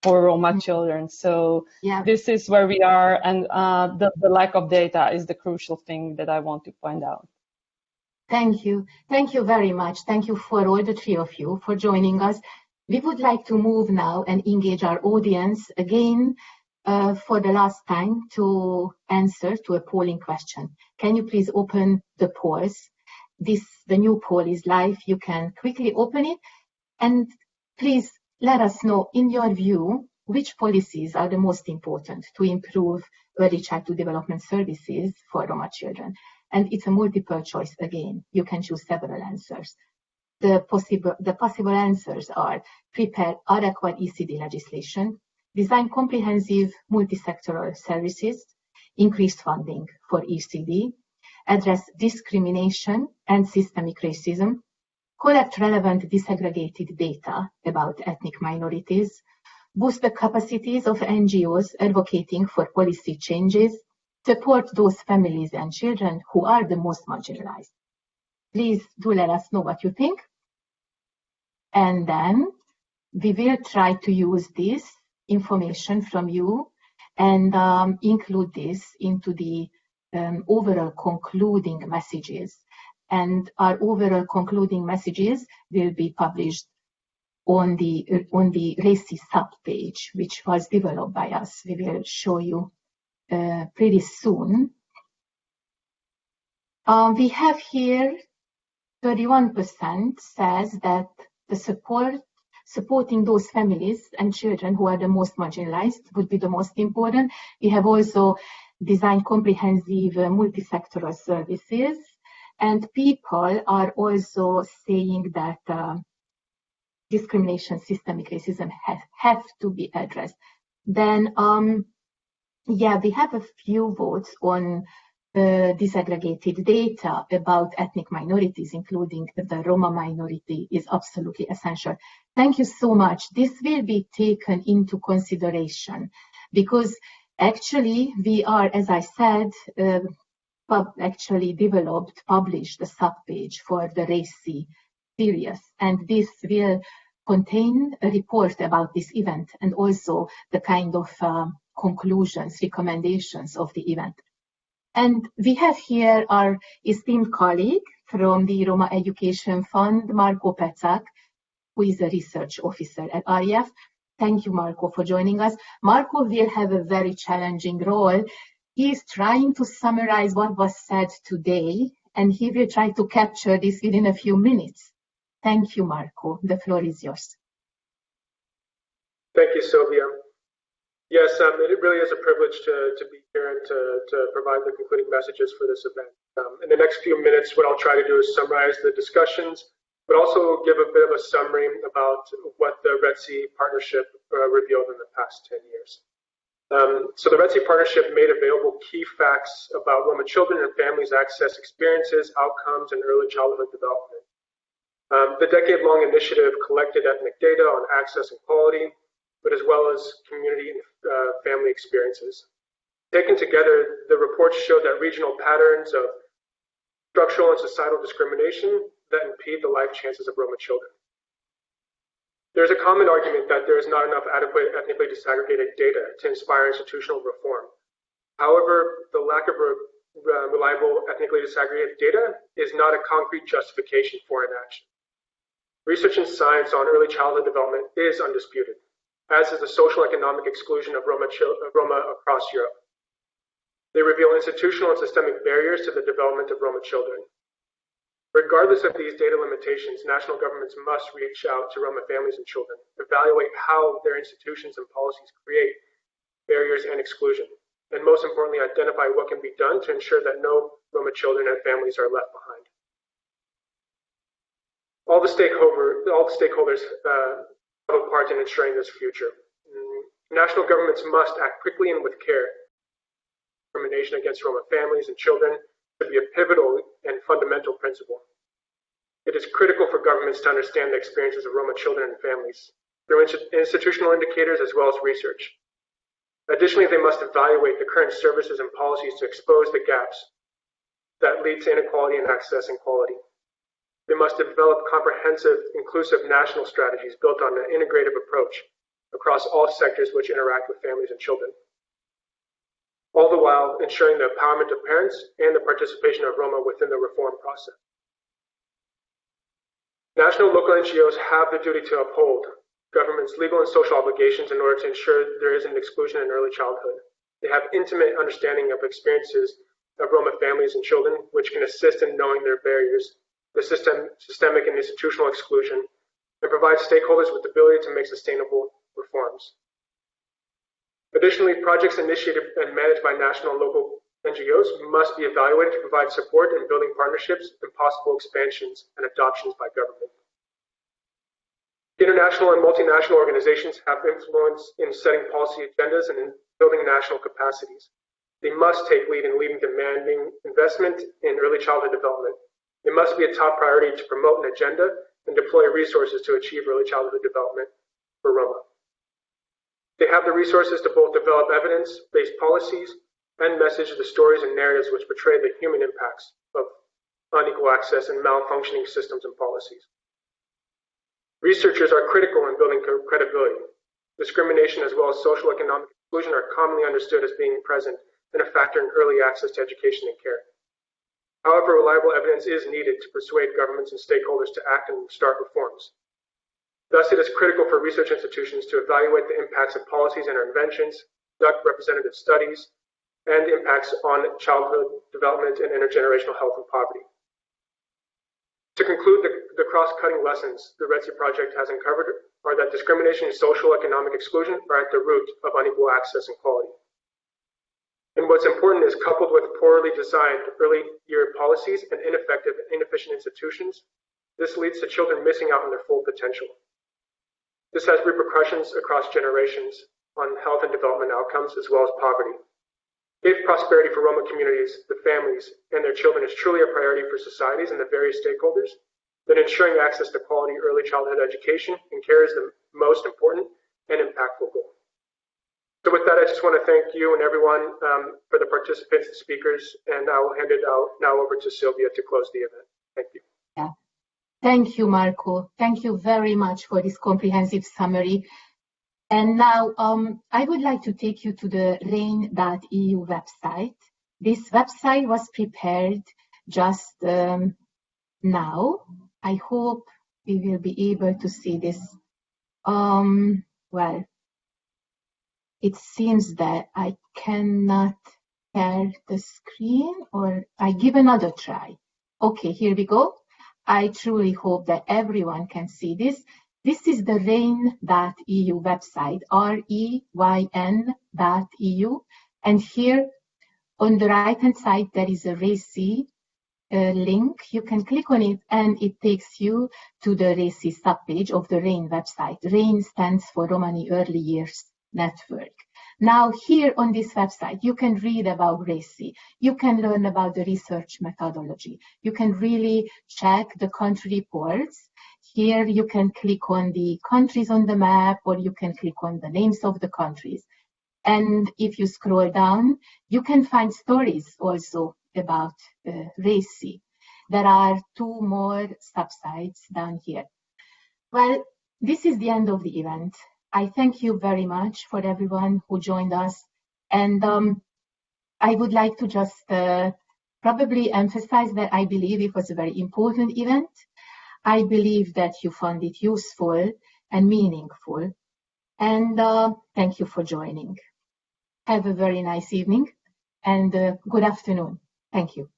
for Roma children. So this is where we are, and the lack of data is the crucial thing that I want to point out. Thank you. Thank you very much. Thank you for all the three of you for joining us. We would like to move now and engage our audience again for the last time to answer to a polling question. Can you please open the polls? The new poll is live. You can quickly open it, and please let us know, in your view, which policies are the most important to improve early childhood development services for Roma children. And it's a multiple choice again. You can choose several answers. The possible answers are: prepare adequate ECD legislation, design comprehensive multi-sectoral services, increase funding for ECD, address discrimination and systemic racism, collect relevant disaggregated data about ethnic minorities, boost the capacities of NGOs advocating for policy changes, support those families and children who are the most marginalized. Please do let us know what you think. And then we will try to use this information from you and include this into the overall concluding messages. And our overall concluding messages will be published on the RECI subpage, which was developed by us. We will show you pretty soon. We have here 31% says that the supporting those families and children who are the most marginalized would be the most important. We have also designed comprehensive multi-sectoral services, and people are also saying that discrimination, systemic racism have to be addressed. Then, we have a few votes on disaggregated data about ethnic minorities, including the Roma minority, is absolutely essential. Thank you so much. This will be taken into consideration because actually we are, as I said, published a subpage for the RECI series, and this will contain a report about this event and also the kind of conclusions, recommendations of the event. And we have here our esteemed colleague from the Roma Education Fund, Marco Pecak, who is a research officer at REF. Thank you, Marco, for joining us. Marco will have a very challenging role. He is trying to summarize what was said today, and he will try to capture this within a few minutes. Thank you, Marco. The floor is yours. Thank you, Sylvia. Yes, it really is a privilege to be here and to provide the concluding messages for this event. In the next few minutes, what I'll try to do is summarize the discussions, but also give a bit of a summary about what the RECI partnership revealed in the past 10 years. So the RECI partnership made available key facts about Roma children and families' access experiences, outcomes, and early childhood development. The decade-long initiative collected ethnic data on access and quality, but as well as community and family experiences. Taken together, the reports showed that regional patterns of structural and societal discrimination that impede the life chances of Roma children. There's a common argument that there is not enough adequate ethnically disaggregated data to inspire institutional reform. However, the lack of reliable ethnically disaggregated data is not a concrete justification for inaction. Research and science on early childhood development is undisputed, as is the social economic exclusion of Roma across Europe. They reveal institutional and systemic barriers to the development of Roma children. Regardless of these data limitations, national governments must reach out to Roma families and children, evaluate how their institutions and policies create barriers and exclusion, and most importantly, identify what can be done to ensure that no Roma children and families are left behind. All the stakeholders have a part in ensuring this future. National governments must act quickly and with care. Discrimination against Roma families and children should be a pivotal and fundamental principle. It is critical for governments to understand the experiences of Roma children and families through institutional indicators as well as research. Additionally, they must evaluate the current services and policies to expose the gaps that lead to inequality in access and quality. They must develop comprehensive, inclusive national strategies built on an integrative approach across all sectors which interact with families and children, all the while ensuring the empowerment of parents and the participation of Roma within the reform process. National and local NGOs have the duty to uphold government's legal and social obligations in order to ensure there isn't exclusion in early childhood. They have intimate understanding of experiences of Roma families and children, which can assist in knowing their barriers, the systemic and institutional exclusion, and provide stakeholders with the ability to make sustainable reforms. Additionally, projects initiated and managed by national and local NGOs must be evaluated to provide support in building partnerships and possible expansions and adoptions by government. International and multinational organizations have influence in setting policy agendas and in building national capacities. They must take lead in leading demanding investment in early childhood development. It must be a top priority to promote an agenda and deploy resources to achieve early childhood development for Roma. They have the resources to both develop evidence-based policies and message the stories and narratives which portray the human impacts of unequal access and malfunctioning systems and policies. Researchers are critical in building credibility. Discrimination as well as social economic exclusion are commonly understood as being present and a factor in early access to education and care. However, reliable evidence is needed to persuade governments and stakeholders to act and start reforms. Thus, it is critical for research institutions to evaluate the impacts of policies and interventions, conduct representative studies, and impacts on childhood development and intergenerational health and poverty. To conclude, the cross-cutting lessons the RECI project has uncovered are that discrimination and social economic exclusion are at the root of unequal access and quality. And what's important is, coupled with poorly designed early year policies and ineffective and inefficient institutions, this leads to children missing out on their full potential. This has repercussions across generations on health and development outcomes as well as poverty. If prosperity for Roma communities, the families, and their children is truly a priority for societies and the various stakeholders, then ensuring access to quality early childhood education and care is the most important and impactful goal. So with that, I just want to thank you and everyone for the participants and speakers, and I will hand it out now over to Sylvia to close the event. Thank you. Yeah. Thank you, Marco. Thank you very much for this comprehensive summary. And now I would like to take you to the REIN.eu website. This website was prepared just now. I hope we will be able to see this. Well, it seems that I cannot share the screen, or I give another try. Okay, here we go. I truly hope that everyone can see this. This is the REIN.eu website, REYN.eu. And here on the right-hand side, there is a RECI link. You can click on it and it takes you to the RECI subpage of the REIN website. REIN stands for Romani Early Years Network. Now here on this website, you can read about RECI. You can learn about the research methodology. You can really check the country reports. Here you can click on the countries on the map, or you can click on the names of the countries. And if you scroll down, you can find stories also about RECI. There are 2 more subsites down here. Well, this is the end of the event. I thank you very much for everyone who joined us. And I would like to just probably emphasize that I believe it was a very important event. I believe that you found it useful and meaningful. And thank you for joining. Have a very nice evening and good afternoon. Thank you.